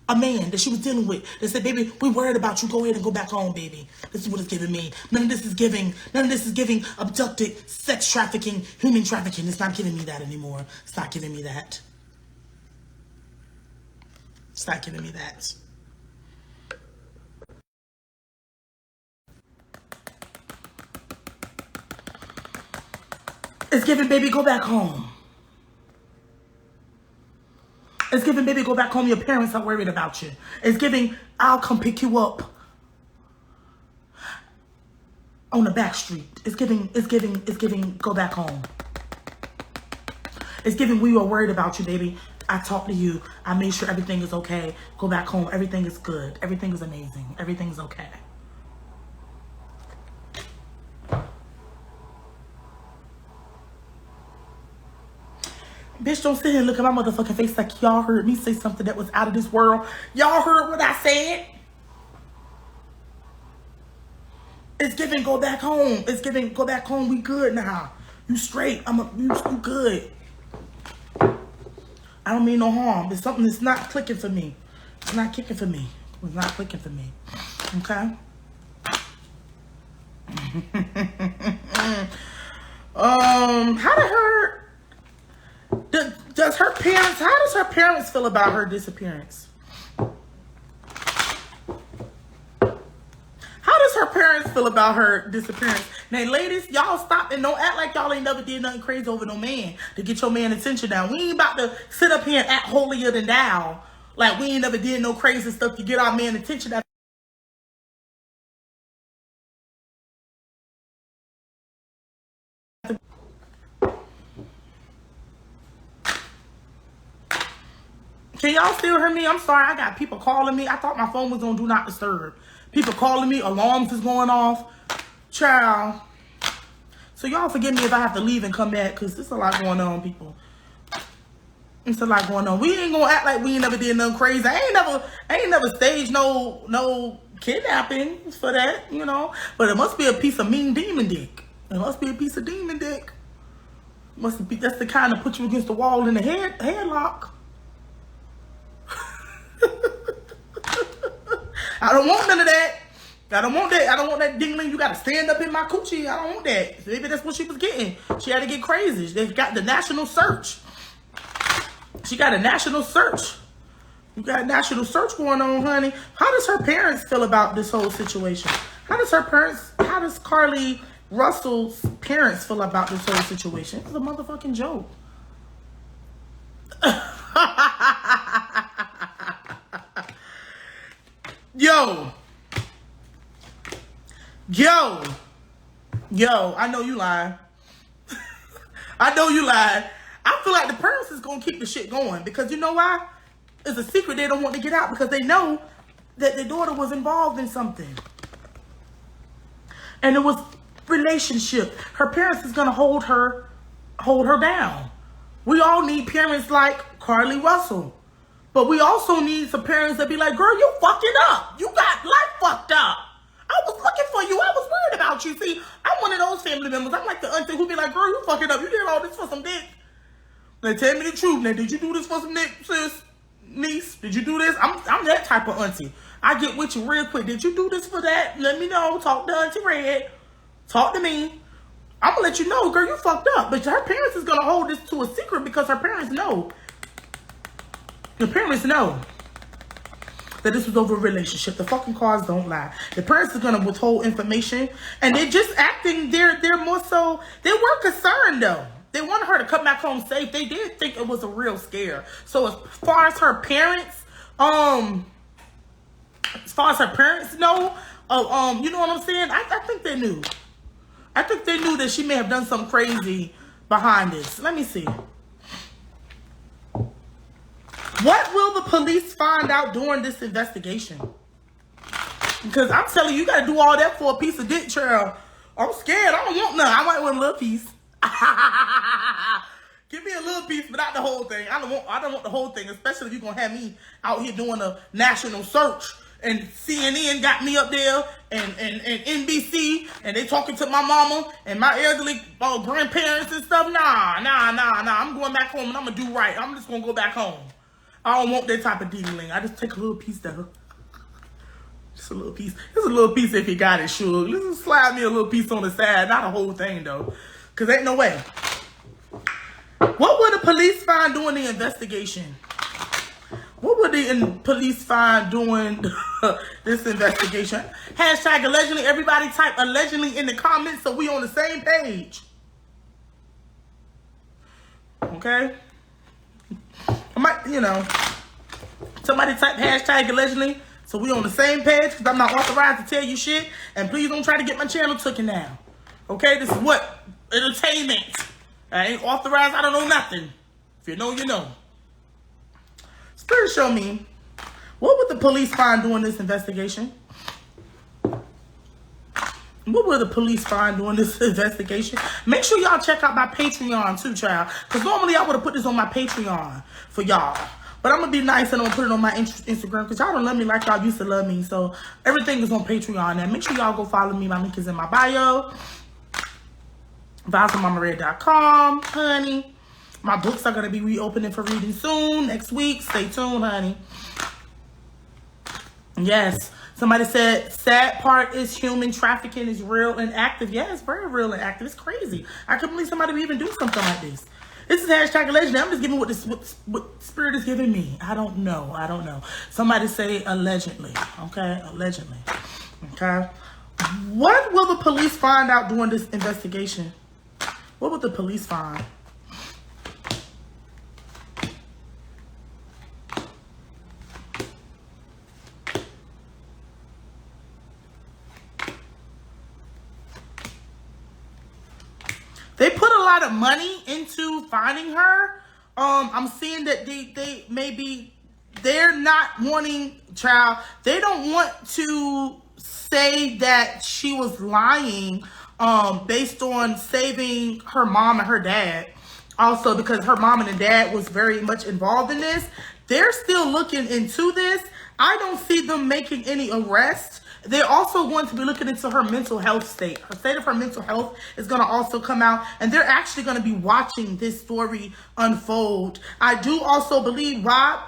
Speaker 1: A man that she was dealing with. They said, baby, we worried about you. Go ahead and go back home, baby. This is what it's giving me. None of this is giving abducted, sex trafficking, human trafficking. It's not giving me that anymore. It's not giving me that. It's giving, baby, go back home. It's giving, baby, go back home. Your parents are worried about you. It's giving, I'll come pick you up on the back street. It's giving, go back home. It's giving, we were worried about you, baby. I talked to you. I made sure everything is okay. Go back home. Everything is good. Everything is amazing. Everything's okay. Bitch, don't sit here and look at my motherfucking face like y'all heard me say something that was out of this world. Y'all heard what I said? It's giving, go back home. It's giving, go back home. We good now. You straight. You good. I don't mean no harm. It's something that's not clicking for me. It's not kicking for me. It's not clicking for me. Okay? How did her... How does her parents feel about her disappearance? How does her parents feel about her disappearance? Now, ladies, y'all stop and don't act like y'all ain't never did nothing crazy over no man to get your man attention down. We ain't about to sit up here and act holier than thou. Like we ain't never did no crazy stuff to get our man attention down. Can y'all still hear me? I'm sorry. I got people calling me. I thought my phone was on Do Not Disturb. People calling me. Alarms is going off. Child. So y'all forgive me if I have to leave and come back, because there's a lot going on, people. It's a lot going on. We ain't gonna act like we ain't never did nothing crazy. I ain't never staged no kidnapping for that, you know. But it must be a piece of mean demon dick. It must be a piece of demon dick. Must be, that's the kind that put you against the wall in the headlock. I don't want none of that. I don't want that. I don't want that dingling. You got to stand up in my coochie. I don't want that. Maybe that's what she was getting. She had to get crazy. They got the national search. She got a national search. You got a national search going on, honey. How does her parents feel about this whole situation? How does Carlee Russell's parents feel about this whole situation? It's a motherfucking joke. Yo, I know you lying. I know you lying. I feel like the parents is going to keep the shit going, because you know why? It's a secret they don't want to get out, because they know that their daughter was involved in something. And it was relationship. Her parents is going to hold her down. We all need parents like Carlee Russell. But we also need some parents that be like, girl, you fucking up. You got life fucked up. I was looking for you. I was worried about you. See, I'm one of those family members. I'm like the auntie who be like, girl, you fucking up. You did all this for some dick. Now tell me the truth. Now, did you do this for some dick, sis? Niece? Did you do this? I'm that type of auntie. I get with you real quick. Did you do this for that? Let me know. Talk to Auntie Red. Talk to me. I'm going to let you know, girl, you fucked up. But her parents is going to hold this to a secret, because her parents know. The parents know that this was over a relationship. The fucking cards don't lie. The parents are gonna withhold information, and they're just acting. They're more so. They were concerned though. They wanted her to come back home safe. They did think it was a real scare. So as far as her parents, know, you know what I'm saying? I think they knew. I think they knew that she may have done something crazy behind this. Let me see. What will the police find out during this investigation? Because I'm telling you, you got to do all that for a piece of dick, child. I'm scared. I don't want none. I might want a little piece. Give me a little piece, but not the whole thing. I don't want the whole thing, especially if you're going to have me out here doing a national search. And CNN got me up there, and NBC, and they talking to my mama and my elderly grandparents and stuff. Nah. I'm going back home, and I'm going to do right. I'm just going to go back home. I don't want that type of dealing. I just take a little piece though. Just a little piece. Just a little piece if you got it, sure. Just slide me a little piece on the side. Not a whole thing though. Because ain't no way. What would the police find doing the investigation? What would the police find doing this investigation? Hashtag allegedly. Everybody type allegedly in the comments so we on the same page. Okay? I might, you know, somebody type hashtag allegedly so we on the same page, because I'm not authorized to tell you shit. And please don't try to get my channel taken down. Okay? This is what? Entertainment. I ain't authorized. I don't know nothing. If you know, you know. Spirit show me. What would the police find doing this investigation? What will the police find doing this investigation? Make sure y'all check out my Patreon too, child. Because normally I would have put this on my Patreon for y'all. But I'm going to be nice and I'm going to put it on my Instagram, because y'all don't love me like y'all used to love me. So everything is on Patreon. And make sure y'all go follow me. My link is in my bio. VibesWithMamaRed.com, honey. My books are going to be reopening for reading soon. Next week. Stay tuned, honey. Yes. Somebody said, sad part is human trafficking is real and active. Yeah, it's very real and active. It's crazy. I can't believe somebody would even do something like this. This is hashtag allegedly. I'm just giving what Spirit is giving me. I don't know. Somebody say allegedly. Okay? Allegedly. Okay? What will the police find out during this investigation? What will the police find? They put a lot of money into finding her. I'm seeing that they may be they're not wanting, child, they don't want to say that she was lying based on saving her mom and her dad. Also, because her mom and the dad was very much involved in this. They're still looking into this. I don't see them making any arrests. They're also going to be looking into her mental health state. Her state of her mental health is going to also come out, and they're actually going to be watching this story unfold. I do also believe, Rob,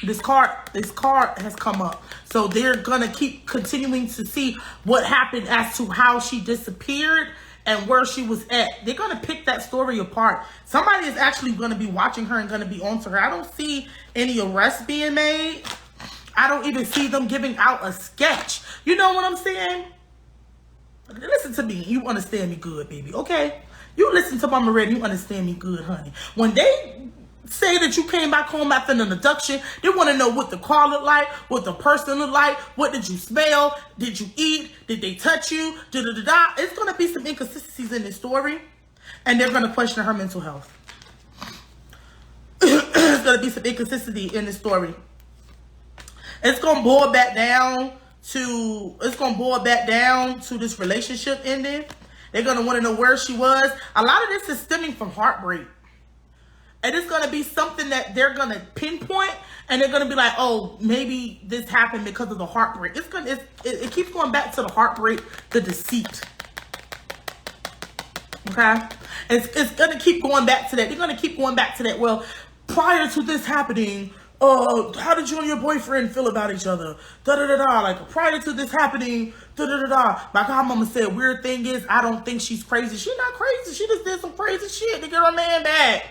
Speaker 1: this card has come up. So they're going to keep continuing to see what happened as to how she disappeared and where she was at. They're going to pick that story apart. Somebody is actually going to be watching her and going to be onto her. I don't see any arrests being made. I don't even see them giving out a sketch. You know what I'm saying? Listen to me. You understand me good, baby. Okay? You listen to Mama Red. You understand me good, honey. When they say that you came back home after an abduction, they want to know what the car looked like, what the person looked like, what did you smell, did you eat, did they touch you, da-da-da-da. It's going to be some inconsistencies in this story, and they're going to question her mental health. There's going to be some inconsistency in this story. It's going to boil back down to this relationship ending. They're going to want to know where she was. A lot of this is stemming from heartbreak. And it's going to be something that they're going to pinpoint, and they're going to be like, oh, maybe this happened because of the heartbreak. It keeps going back to the heartbreak, the deceit. Okay? It's going to keep going back to that. They're going to keep going back to that. Well, prior to this happening, how did you and your boyfriend feel about each other? Da-da-da-da. Like, prior to this happening, da-da-da-da. My godmama said, weird thing is, I don't think she's crazy. She's not crazy. She just did some crazy shit to get her man back.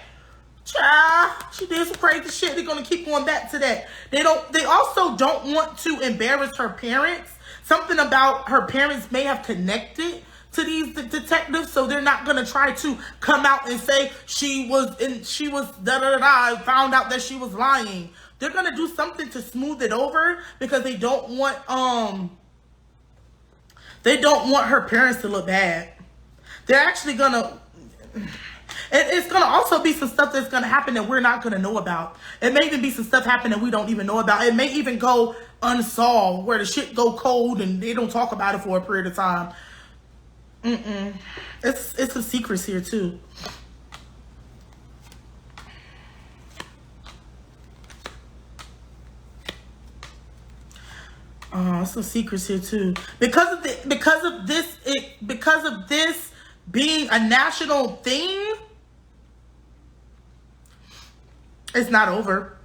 Speaker 1: Child, she did some crazy shit. They're gonna keep going back to that. They also don't want to embarrass her parents. Something about her parents may have connected to these detectives, so they're not gonna try to come out and say she was da da da da. Found out that she was lying. They're gonna do something to smooth it over because they don't want her parents to look bad. They're actually gonna. It's going to also be some stuff that's going to happen that we're not going to know about. It may even be some stuff happening that we don't even know about. It may even go unsolved, where the shit go cold and they don't talk about it for a period of time. It's some secrets here too. Some secrets here too. Because of this being a national thing, it's not over.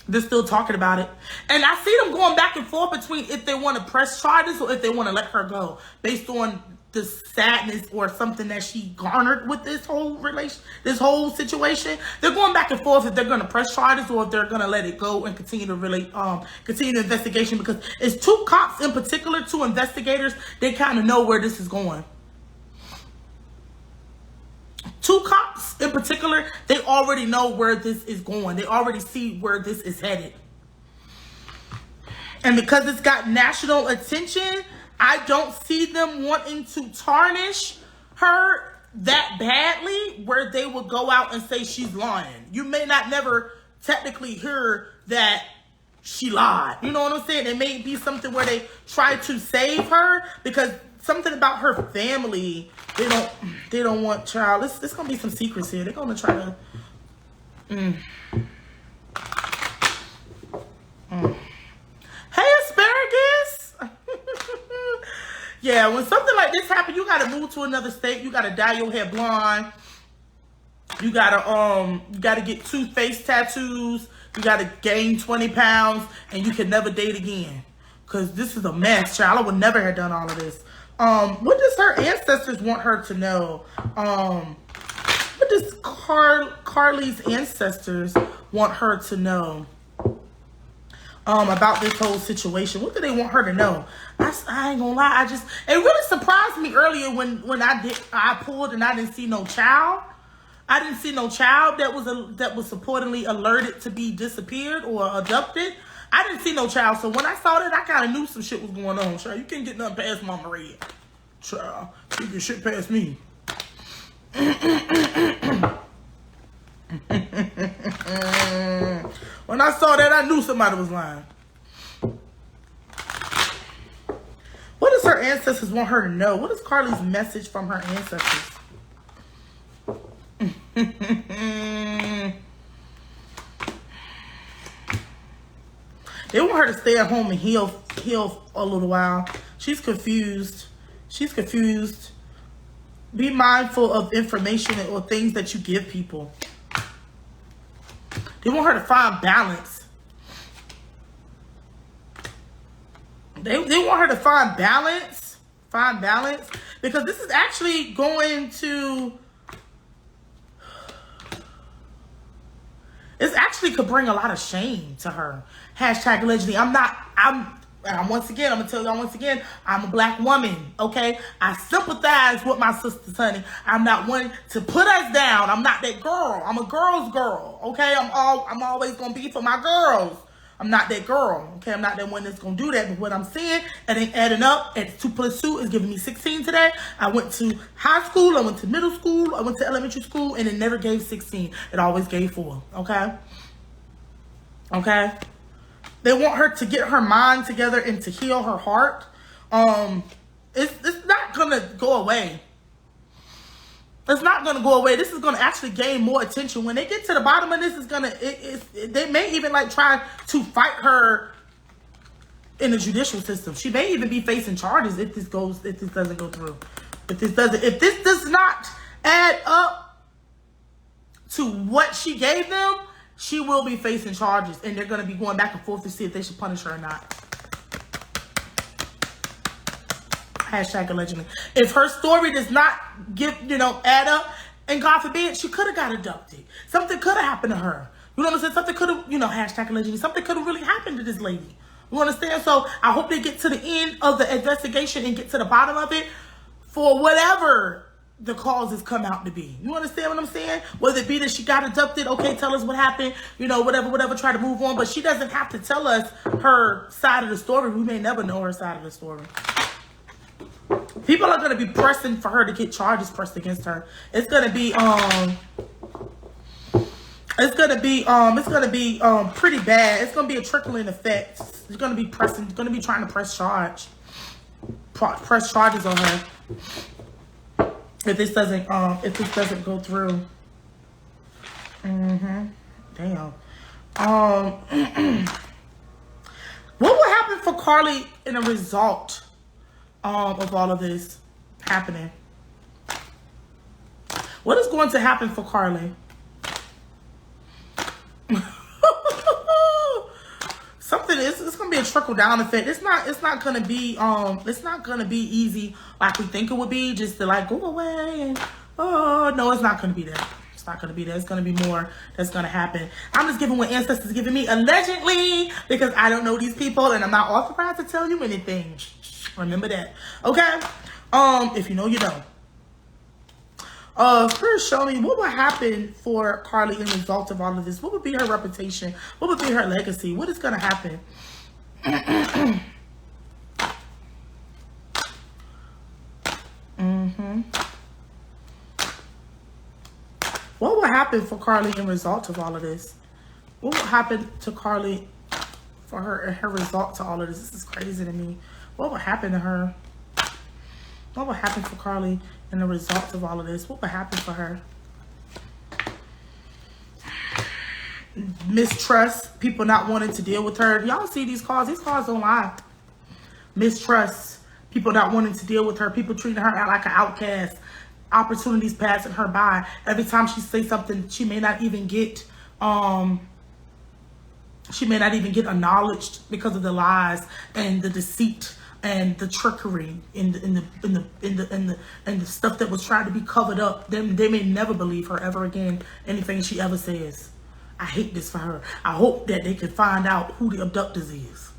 Speaker 1: They're still talking about it. And I see them going back and forth between if they want to press charges or if they want to let her go based on the sadness or something that she garnered with this whole situation. They're going back and forth if they're going to press charges or if they're going to let it go and continue the investigation, because it's two cops in particular, two investigators. They kind of know where this is going. Two cops in particular, they already know where this is going. They already see where this is headed. And because it's got national attention, I don't see them wanting to tarnish her that badly where they will go out and say she's lying. You may not never technically hear that she lied. You know what I'm saying? It may be something where they try to save her because something about her family, they don't want child. It's gonna be some secrets here. They're gonna try to Hey, asparagus. Yeah, when something like this happens, you gotta move to another state. You gotta dye your hair blonde. You gotta get 2 face tattoos. You gotta gain 20 pounds, and you can never date again. Cause this is a mess, child. I would never have done all of this. What does her ancestors want her to know? What does Carlee's ancestors want her to know about this whole situation? What do they want her to know? I ain't gonna lie. It really surprised me earlier when I pulled and I didn't see no child. I didn't see no child that was supposedly alerted to be disappeared or abducted. I didn't see no child, so when I saw that, I kind of knew some shit was going on. Child, you can't get nothing past Mama Red. Child, you get shit past me. When I saw that, I knew somebody was lying. What does her ancestors want her to know? What is Carlee's message from her ancestors? They want her to stay at home and heal a little while. She's confused. She's confused. Be mindful of information or things that you give people. They want her to find balance. They want her to find balance. Find balance. Because this is actually going to... This actually could bring a lot of shame to her. Hashtag allegedly. Once again, I'm going to tell y'all once again, I'm a black woman, okay? I sympathize with my sisters, honey. I'm not one to put us down. I'm not that girl. I'm a girl's girl, okay? I'm always going to be for my girls. I'm not that girl, okay? I'm not that one that's going to do that. But what I'm saying, it ain't adding up. And 2 + 2 is giving me 16 today. I went to high school. I went to middle school. I went to elementary school. And it never gave 16. It always gave 4, okay? Okay? They want her to get her mind together and to heal her heart. It's not going to go away. It's not going to go away. This is going to actually gain more attention. When they get to the bottom of this, they may even like try to fight her in the judicial system. She may even be facing charges if this doesn't go through. If this does not add up to what she gave them, she will be facing charges, and they're going to be going back and forth to see if they should punish her or not. Hashtag allegedly. If her story does not add up, and God forbid, she could have got abducted. Something could have happened to her. You know what I'm saying? Something could have, hashtag allegedly, something could have really happened to this lady. You understand? So I hope they get to the end of the investigation and get to the bottom of it for whatever the causes come out to be. You understand what I'm saying? Whether it be that she got abducted, okay, tell us what happened, whatever, try to move on. But she doesn't have to tell us her side of the story. We may never know her side of the story. People are going to be pressing for her to get charges pressed against her. It's going to be, pretty bad. It's going to be a trickling effect. It's going to be pressing, it's going to be trying to press charges on her. If this doesn't go through. Damn. What will happen for Carlee in a result of all of this happening? What is going to happen for Carlee? It's gonna be a trickle down effect. It's not gonna be easy like we think it would be, just to like go away and no, it's not gonna be that. It's not gonna be that. It's gonna be more that's gonna happen. I'm just giving what ancestors giving me allegedly, because I don't know these people and I'm not authorized to tell you anything. Remember that. Okay? If you know, you know. First, show me what would happen for Carlee in result of all of this. What would be her reputation? What would be her legacy? What is going to happen? What will happen for Carlee in result of all of this? What will happen to Carlee for her result to all of this? This is crazy to me. What will happen to her? What will happen for Carlee in the result of all of this? What will happen for her? Mistrust, people not wanting to deal with her. Y'all see these calls? These calls don't lie. Mistrust, people not wanting to deal with her. People treating her like an outcast. Opportunities passing her by. Every time she says something, she may not even get acknowledged because of the lies and the deceit and the trickery and the stuff that was trying to be covered up. They may never believe her ever again, anything she ever says. I hate this for her. I hope that they can find out who the abductors is.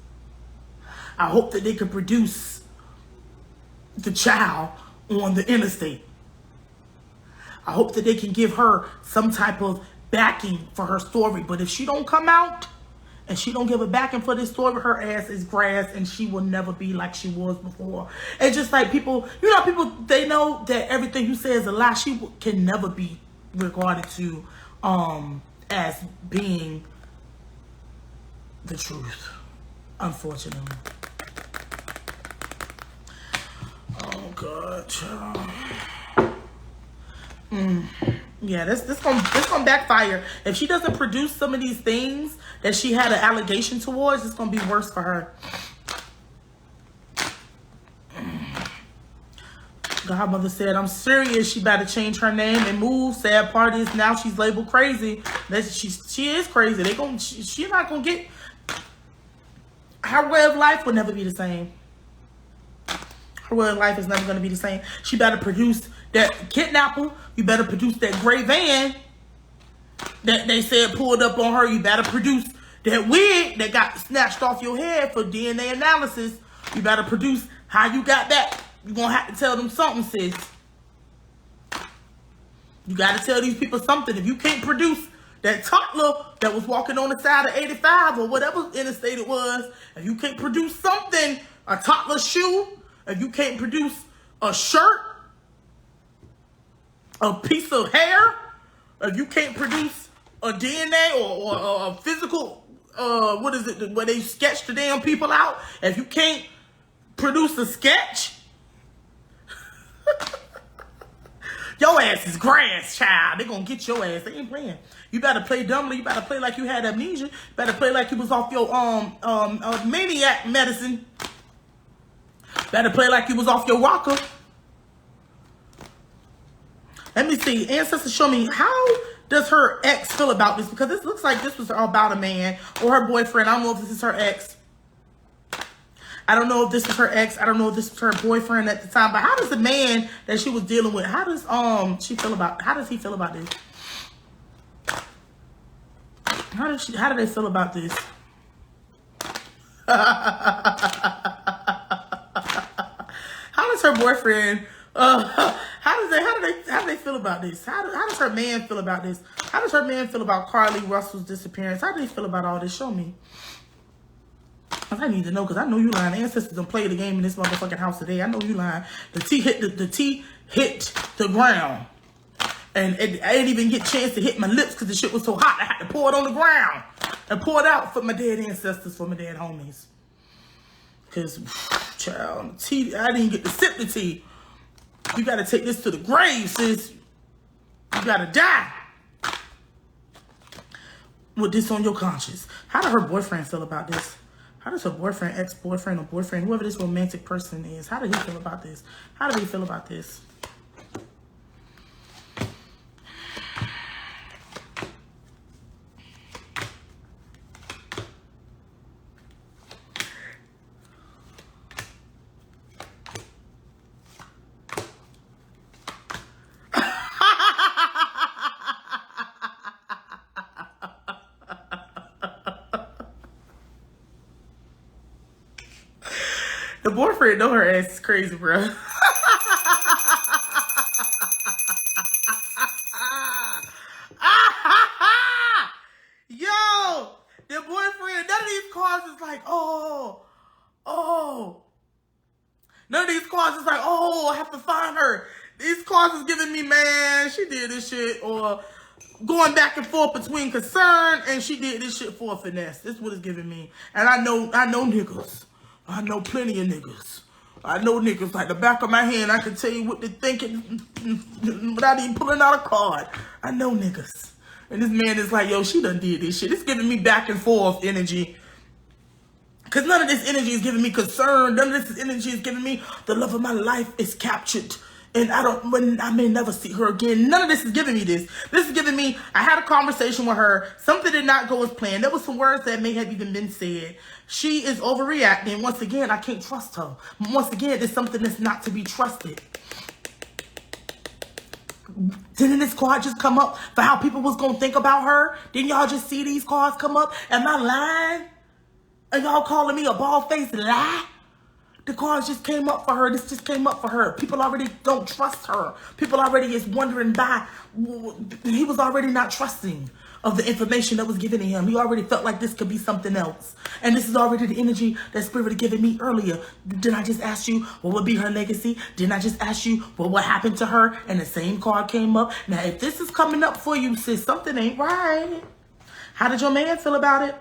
Speaker 1: I hope that they can produce the child on the interstate. I hope that they can give her some type of backing for her story. But if she don't come out and she don't give a backing for this story, her ass is grass and she will never be like she was before. It's just like people, they know that everything you say is a lie. She can never be regarded to as being the truth, unfortunately. Oh God, child. Yeah, this gonna backfire. If she doesn't produce some of these things that she had an allegation towards, it's gonna be worse for her. Godmother said, I'm serious. She better change her name and move. Sad part is now she's labeled crazy. That she is crazy. She's not gonna get, her way of life will never be the same. Her way of life is never gonna be the same. She better produce that kidnapper. You better produce that gray van that they said pulled up on her. You better produce that wig that got snatched off your head for DNA analysis. You better produce how you got that. You're going to have to tell them something, sis. You got to tell these people something. If you can't produce that toddler that was walking on the side of 85 or whatever interstate it was, if you can't produce something, a toddler shoe, if you can't produce a shirt, a piece of hair, if you can't produce a DNA or a physical, what is it, where they sketch the damn people out, if you can't produce a sketch, your ass is grass, child. They gonna get your ass. They ain't playing. You better play dumbly. You better play like you had amnesia. You better play like you was off your maniac medicine. Better play like you was off your rocker. Let me see. Ancestors, show me, how does her ex feel about this? Because this looks like this was about a man or her boyfriend. I don't know if this is her ex. I don't know if this is her ex. I don't know if this was her boyfriend at the time. But how does the man that she was dealing with, how does he feel about this? How do they feel about this? How does her boyfriend, how do they feel about this? How does her man feel about this? How does her man feel about Carlee Russell's disappearance? How do they feel about all this? Show me. I need to know, because I know you lying. Ancestors don't play the game in this motherfucking house today. I know you lying. The tea hit the ground. And I didn't even get a chance to hit my lips because the shit was so hot. I had to pour it on the ground and pour it out for my dead ancestors, for my dead homies. Because, child, tea, I didn't get to sip the tea. You got to take this to the grave, sis. You got to die with this on your conscience. How did her boyfriend feel about this? How does her boyfriend, ex-boyfriend, or boyfriend, whoever this romantic person is, how did he feel about this? How did he feel about this? The boyfriend know her ass is crazy, bro. Yo, the boyfriend, none of these cars is like, oh. None of these cars is like, oh, I have to find her. These cars is giving me, man, she did this shit, or going back and forth between concern and she did this shit for a finesse. This is what it's giving me. And I know niggas. I know plenty of niggas. I know niggas like the back of my hand. I can tell you what they're thinking without even pulling out a card. I know niggas. And this man is like, yo, she done did this shit. It's giving me back and forth energy. Because none of this energy is giving me concern. None of this energy is giving me the love of my life is captured. And I may never see her again. None of this is giving me this. This is giving me, I had a conversation with her. Something did not go as planned. There was some words that may have even been said. She is overreacting. Once again, I can't trust her. Once again, it's something that's not to be trusted. Didn't this card just come up for how people was going to think about her? Didn't y'all just see these cards come up? Am I lying? Are y'all calling me a bald-faced lie? The cards just came up for her. This just came up for her. People already don't trust her. People already is wondering by. He was already not trusting of the information that was given to him. He already felt like this could be something else. And this is already the energy that Spirit had given me earlier. Didn't I just ask you what would be her legacy? Didn't I just ask you what happened to her? And the same card came up. Now, if this is coming up for you, sis, something ain't right. How did your man feel about it?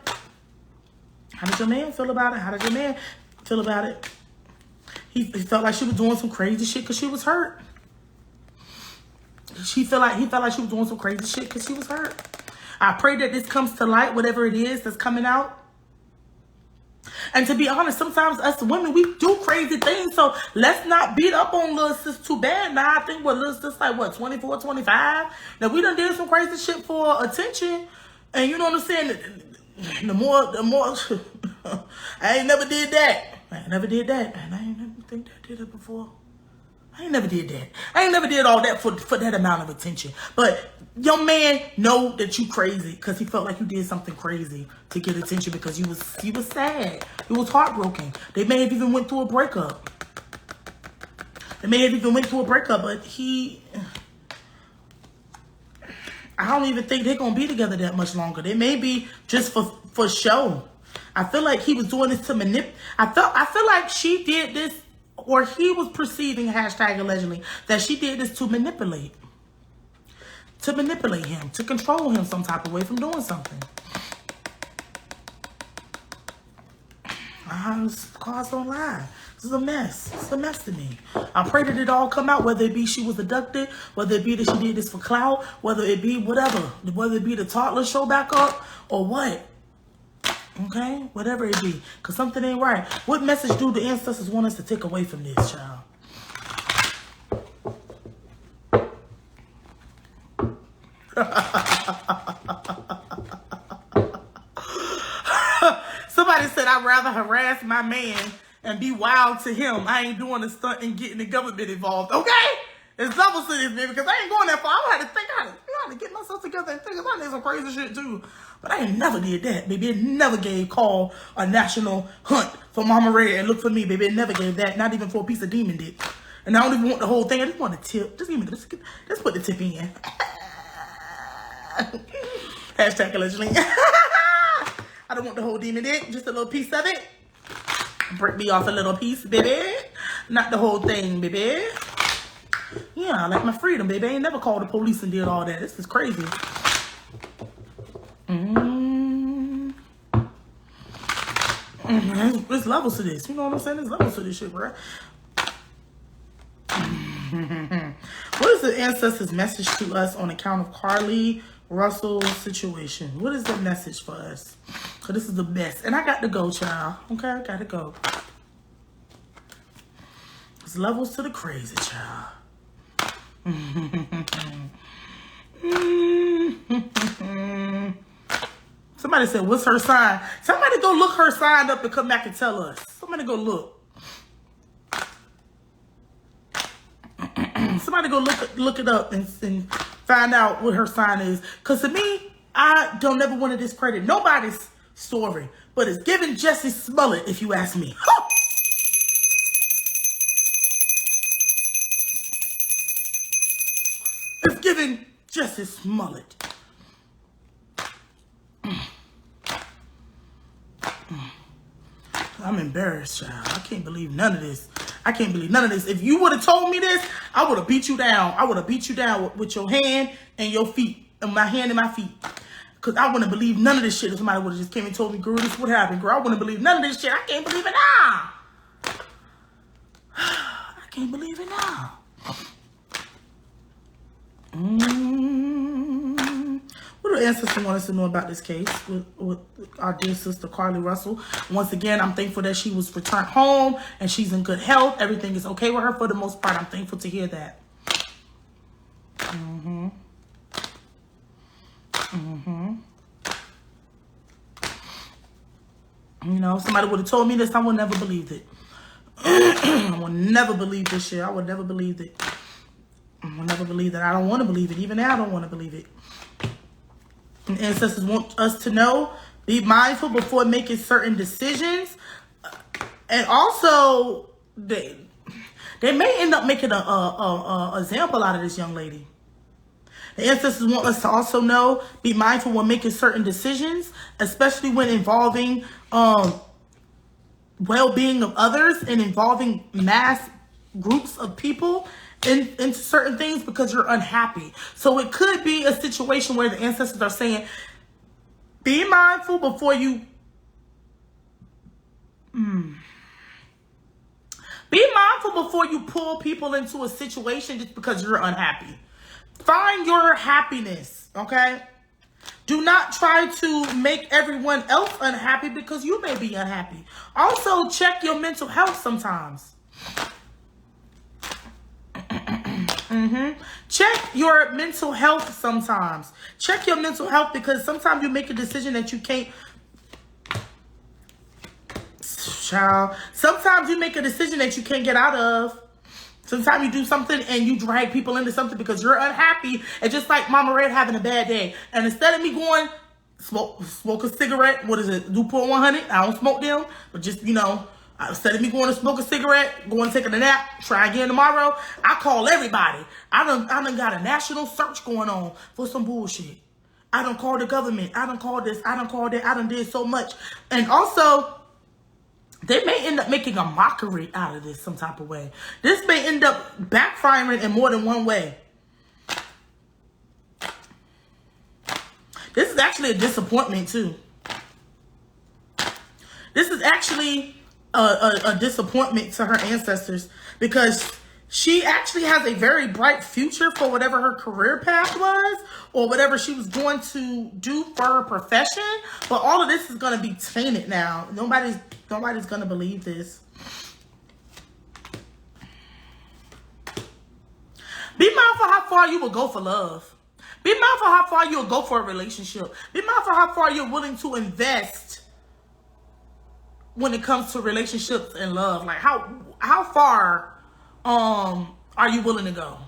Speaker 1: How did your man feel about it? How did your man feel about it? He felt like she was doing some crazy shit because she was hurt. He felt like she was doing some crazy shit because she was hurt. I pray that this comes to light, whatever it is that's coming out. And to be honest, sometimes us women, we do crazy things. So let's not beat up on little sis too bad. Now, I think what little sis like, what, 24, 25? Now, we done did some crazy shit for attention. And you know what I'm saying? The more, I ain't never did that. And I ain't never think I did it before. I ain't never did that. I ain't never did all that for that amount of attention. But your man know that you crazy because he felt like you did something crazy to get attention because he was sad. He was heartbroken. They may have even went through a breakup. But I don't even think they're gonna be together that much longer. They may be just for show. I feel like he was doing this to manipulate. I feel like she did this, or he was perceiving, hashtag allegedly, that she did this to manipulate him, to control him some type of way from doing something. Cause don't lie. This is a mess. It's a mess to me. I pray that it all come out, whether it be she was abducted, whether it be that she did this for clout, whether it be whatever, whether it be the toddler show back up, or what. Okay? Whatever it be. Because something ain't right. What message do the ancestors want us to take away from this, child? Somebody said, I'd rather harass my man and be wild to him. I ain't doing a stunt and getting the government involved. Okay? It's double to this, baby, because I ain't going that far. I had to think how to get myself together and think about this some crazy shit too. But I ain't never did that, baby. It never gave call a national hunt for Mama Red and look for me, baby. It never gave that, not even for a piece of demon dick. And I don't even want the whole thing. I just want a tip. Just give me this. Let's put the tip in. Hashtag allegedly. I don't want the whole demon dick, just a little piece of it. Break me off a little piece, baby. Not the whole thing, baby. Yeah, I like my freedom, baby. I ain't never called the police and did all that. This is crazy. There's levels to this. You know what I'm saying? There's levels to this shit, bro. What is the ancestors' message to us on account of Carlee Russell's situation? What is the message for us? Because this is the best. And I got to go, child. Okay, I got to go. There's levels to the crazy, child. Somebody said, what's her sign? Somebody go look her sign up and come back and tell us. Somebody go look. Somebody go look it up and find out what her sign is. Because to me, I don't never want to discredit nobody's story. But it's giving Jesse Smollett, if you ask me. It's giving Jesse Smollett. I'm embarrassed, child. I can't believe none of this. If you would have told me this, I would have beat you down. I would have beat you down with your hand and your feet. And my hand and my feet. Because I wouldn't believe none of this shit if somebody would have just came and told me, girl, this would happen. Girl, I wouldn't believe none of this shit. I can't believe it now. I can't believe it now. What do ancestors want us to know about this case with our dear sister Carlee Russell? Once again, I'm thankful that she was returned home and she's in good health. Everything is okay with her for the most part. I'm thankful to hear that. You know, if somebody would have told me this, I would never believed it. I would never believe this shit. I would never believe it. I would never believe that. I don't want to believe it. Even now, I don't want to believe it. And ancestors want us to know, be mindful before making certain decisions. And also, they may end up making a example out of this young lady. The ancestors want us to also know, be mindful when making certain decisions, especially when involving well-being of others and involving mass groups of people into certain things because you're unhappy. So it could be a situation where the ancestors are saying, be mindful before you Be mindful before you pull people into a situation just because you're unhappy. Find your happiness, okay? Do not try to make everyone else unhappy because you may be unhappy. Also, check your mental health sometimes. Check your mental health sometimes. Check your mental health because sometimes you make a decision that you can't. Child. Sometimes you make a decision that you can't get out of. Sometimes you do something and you drag people into something because you're unhappy. And just like Mama Red having a bad day. And instead of me going smoke a cigarette, what is it, Newport 100? I don't smoke them. But just, you know, instead of me going to smoke a cigarette, going to take a nap, try again tomorrow, I call everybody. I done got a national search going on for some bullshit. I done called the government. I done called this. I done called that. I done did so much. And also, they may end up making a mockery out of this some type of way. This may end up backfiring in more than one way. This is actually a disappointment too. This is actually a disappointment to her ancestors because she actually has a very bright future for whatever her career path was or whatever she was going to do for her profession. But all of this is going to be tainted now. Nobody's going to believe this. Be mindful how far you will go for love. Be mindful how far you'll go for a relationship. Be mindful how far you're willing to invest when it comes to relationships and love. Like how far are you willing to go?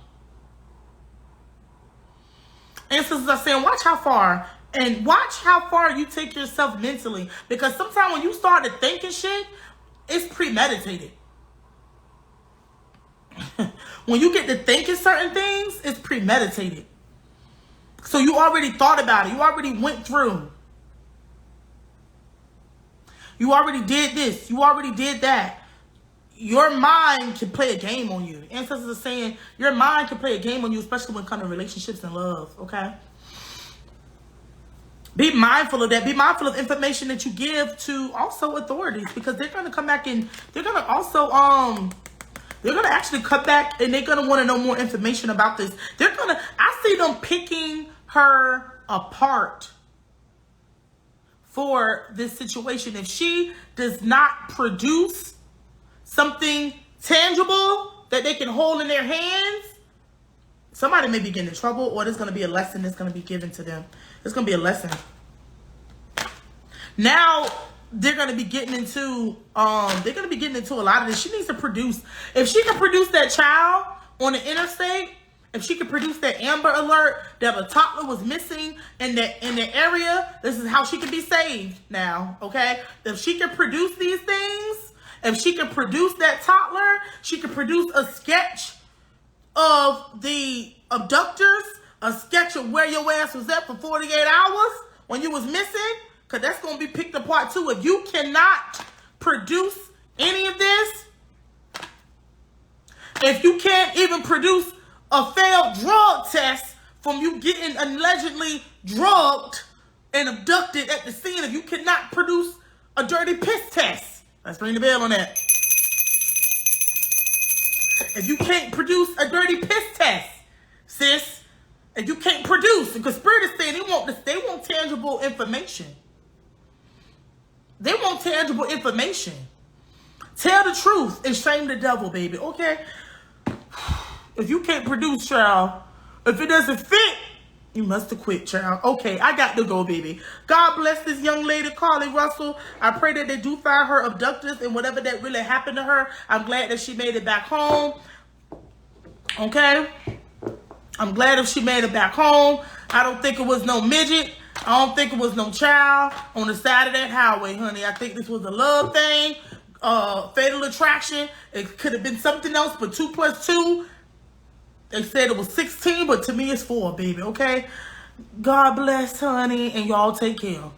Speaker 1: Ancestors are saying, watch how far. And watch how far you take yourself mentally. Because sometimes when you start to thinking shit, it's premeditated. When you get to thinking certain things, it's premeditated. So you already thought about it. You already went through. You already did this. You already did that. Your mind can play a game on you. Ancestors are saying your mind can play a game on you, especially when it comes to relationships and love, okay? Be mindful of that. Be mindful of information that you give to also authorities because they're going to come back and they're going to also, they're going to actually cut back and they're going to want to know more information about this. I see them picking her apart for this situation. If she does not produce something tangible that they can hold in their hands, somebody may be getting in trouble or there's going to be a lesson that's going to be given to them. It's going to be a lesson. Now they're going to be getting into a lot of this. She needs to produce. If she can produce that child on the interstate, if she can produce that Amber Alert that a toddler was missing in the area, this is how she can be saved now, okay? If she can produce these things, if she can produce that toddler, she can produce a sketch of the abductors, a sketch of where your ass was at for 48 hours when you was missing, because that's going to be picked apart too. If you cannot produce any of this, if you can't even produce a failed drug test from you getting allegedly drugged and abducted at the scene, if you cannot produce a dirty piss test, let's ring the bell on that. If you can't produce a dirty piss test, sis, if you can't produce, because Spirit is saying they want tangible information. They want tangible information. Tell the truth and shame the devil, baby. Okay? If you can't produce, child, if it doesn't fit, you must have quit, child. Okay, I got to go, baby. God bless this young lady, Carlee Russell. I pray that they do find her abductors and whatever that really happened to her. I'm glad that she made it back home. Okay? I'm glad if she made it back home. I don't think it was no midget. I don't think it was no child on the side of that highway, honey. I think this was a love thing, fatal attraction. It could have been something else, but 2 + 2, they said it was 16, but to me it's 4, baby, okay? God bless, honey, and y'all take care.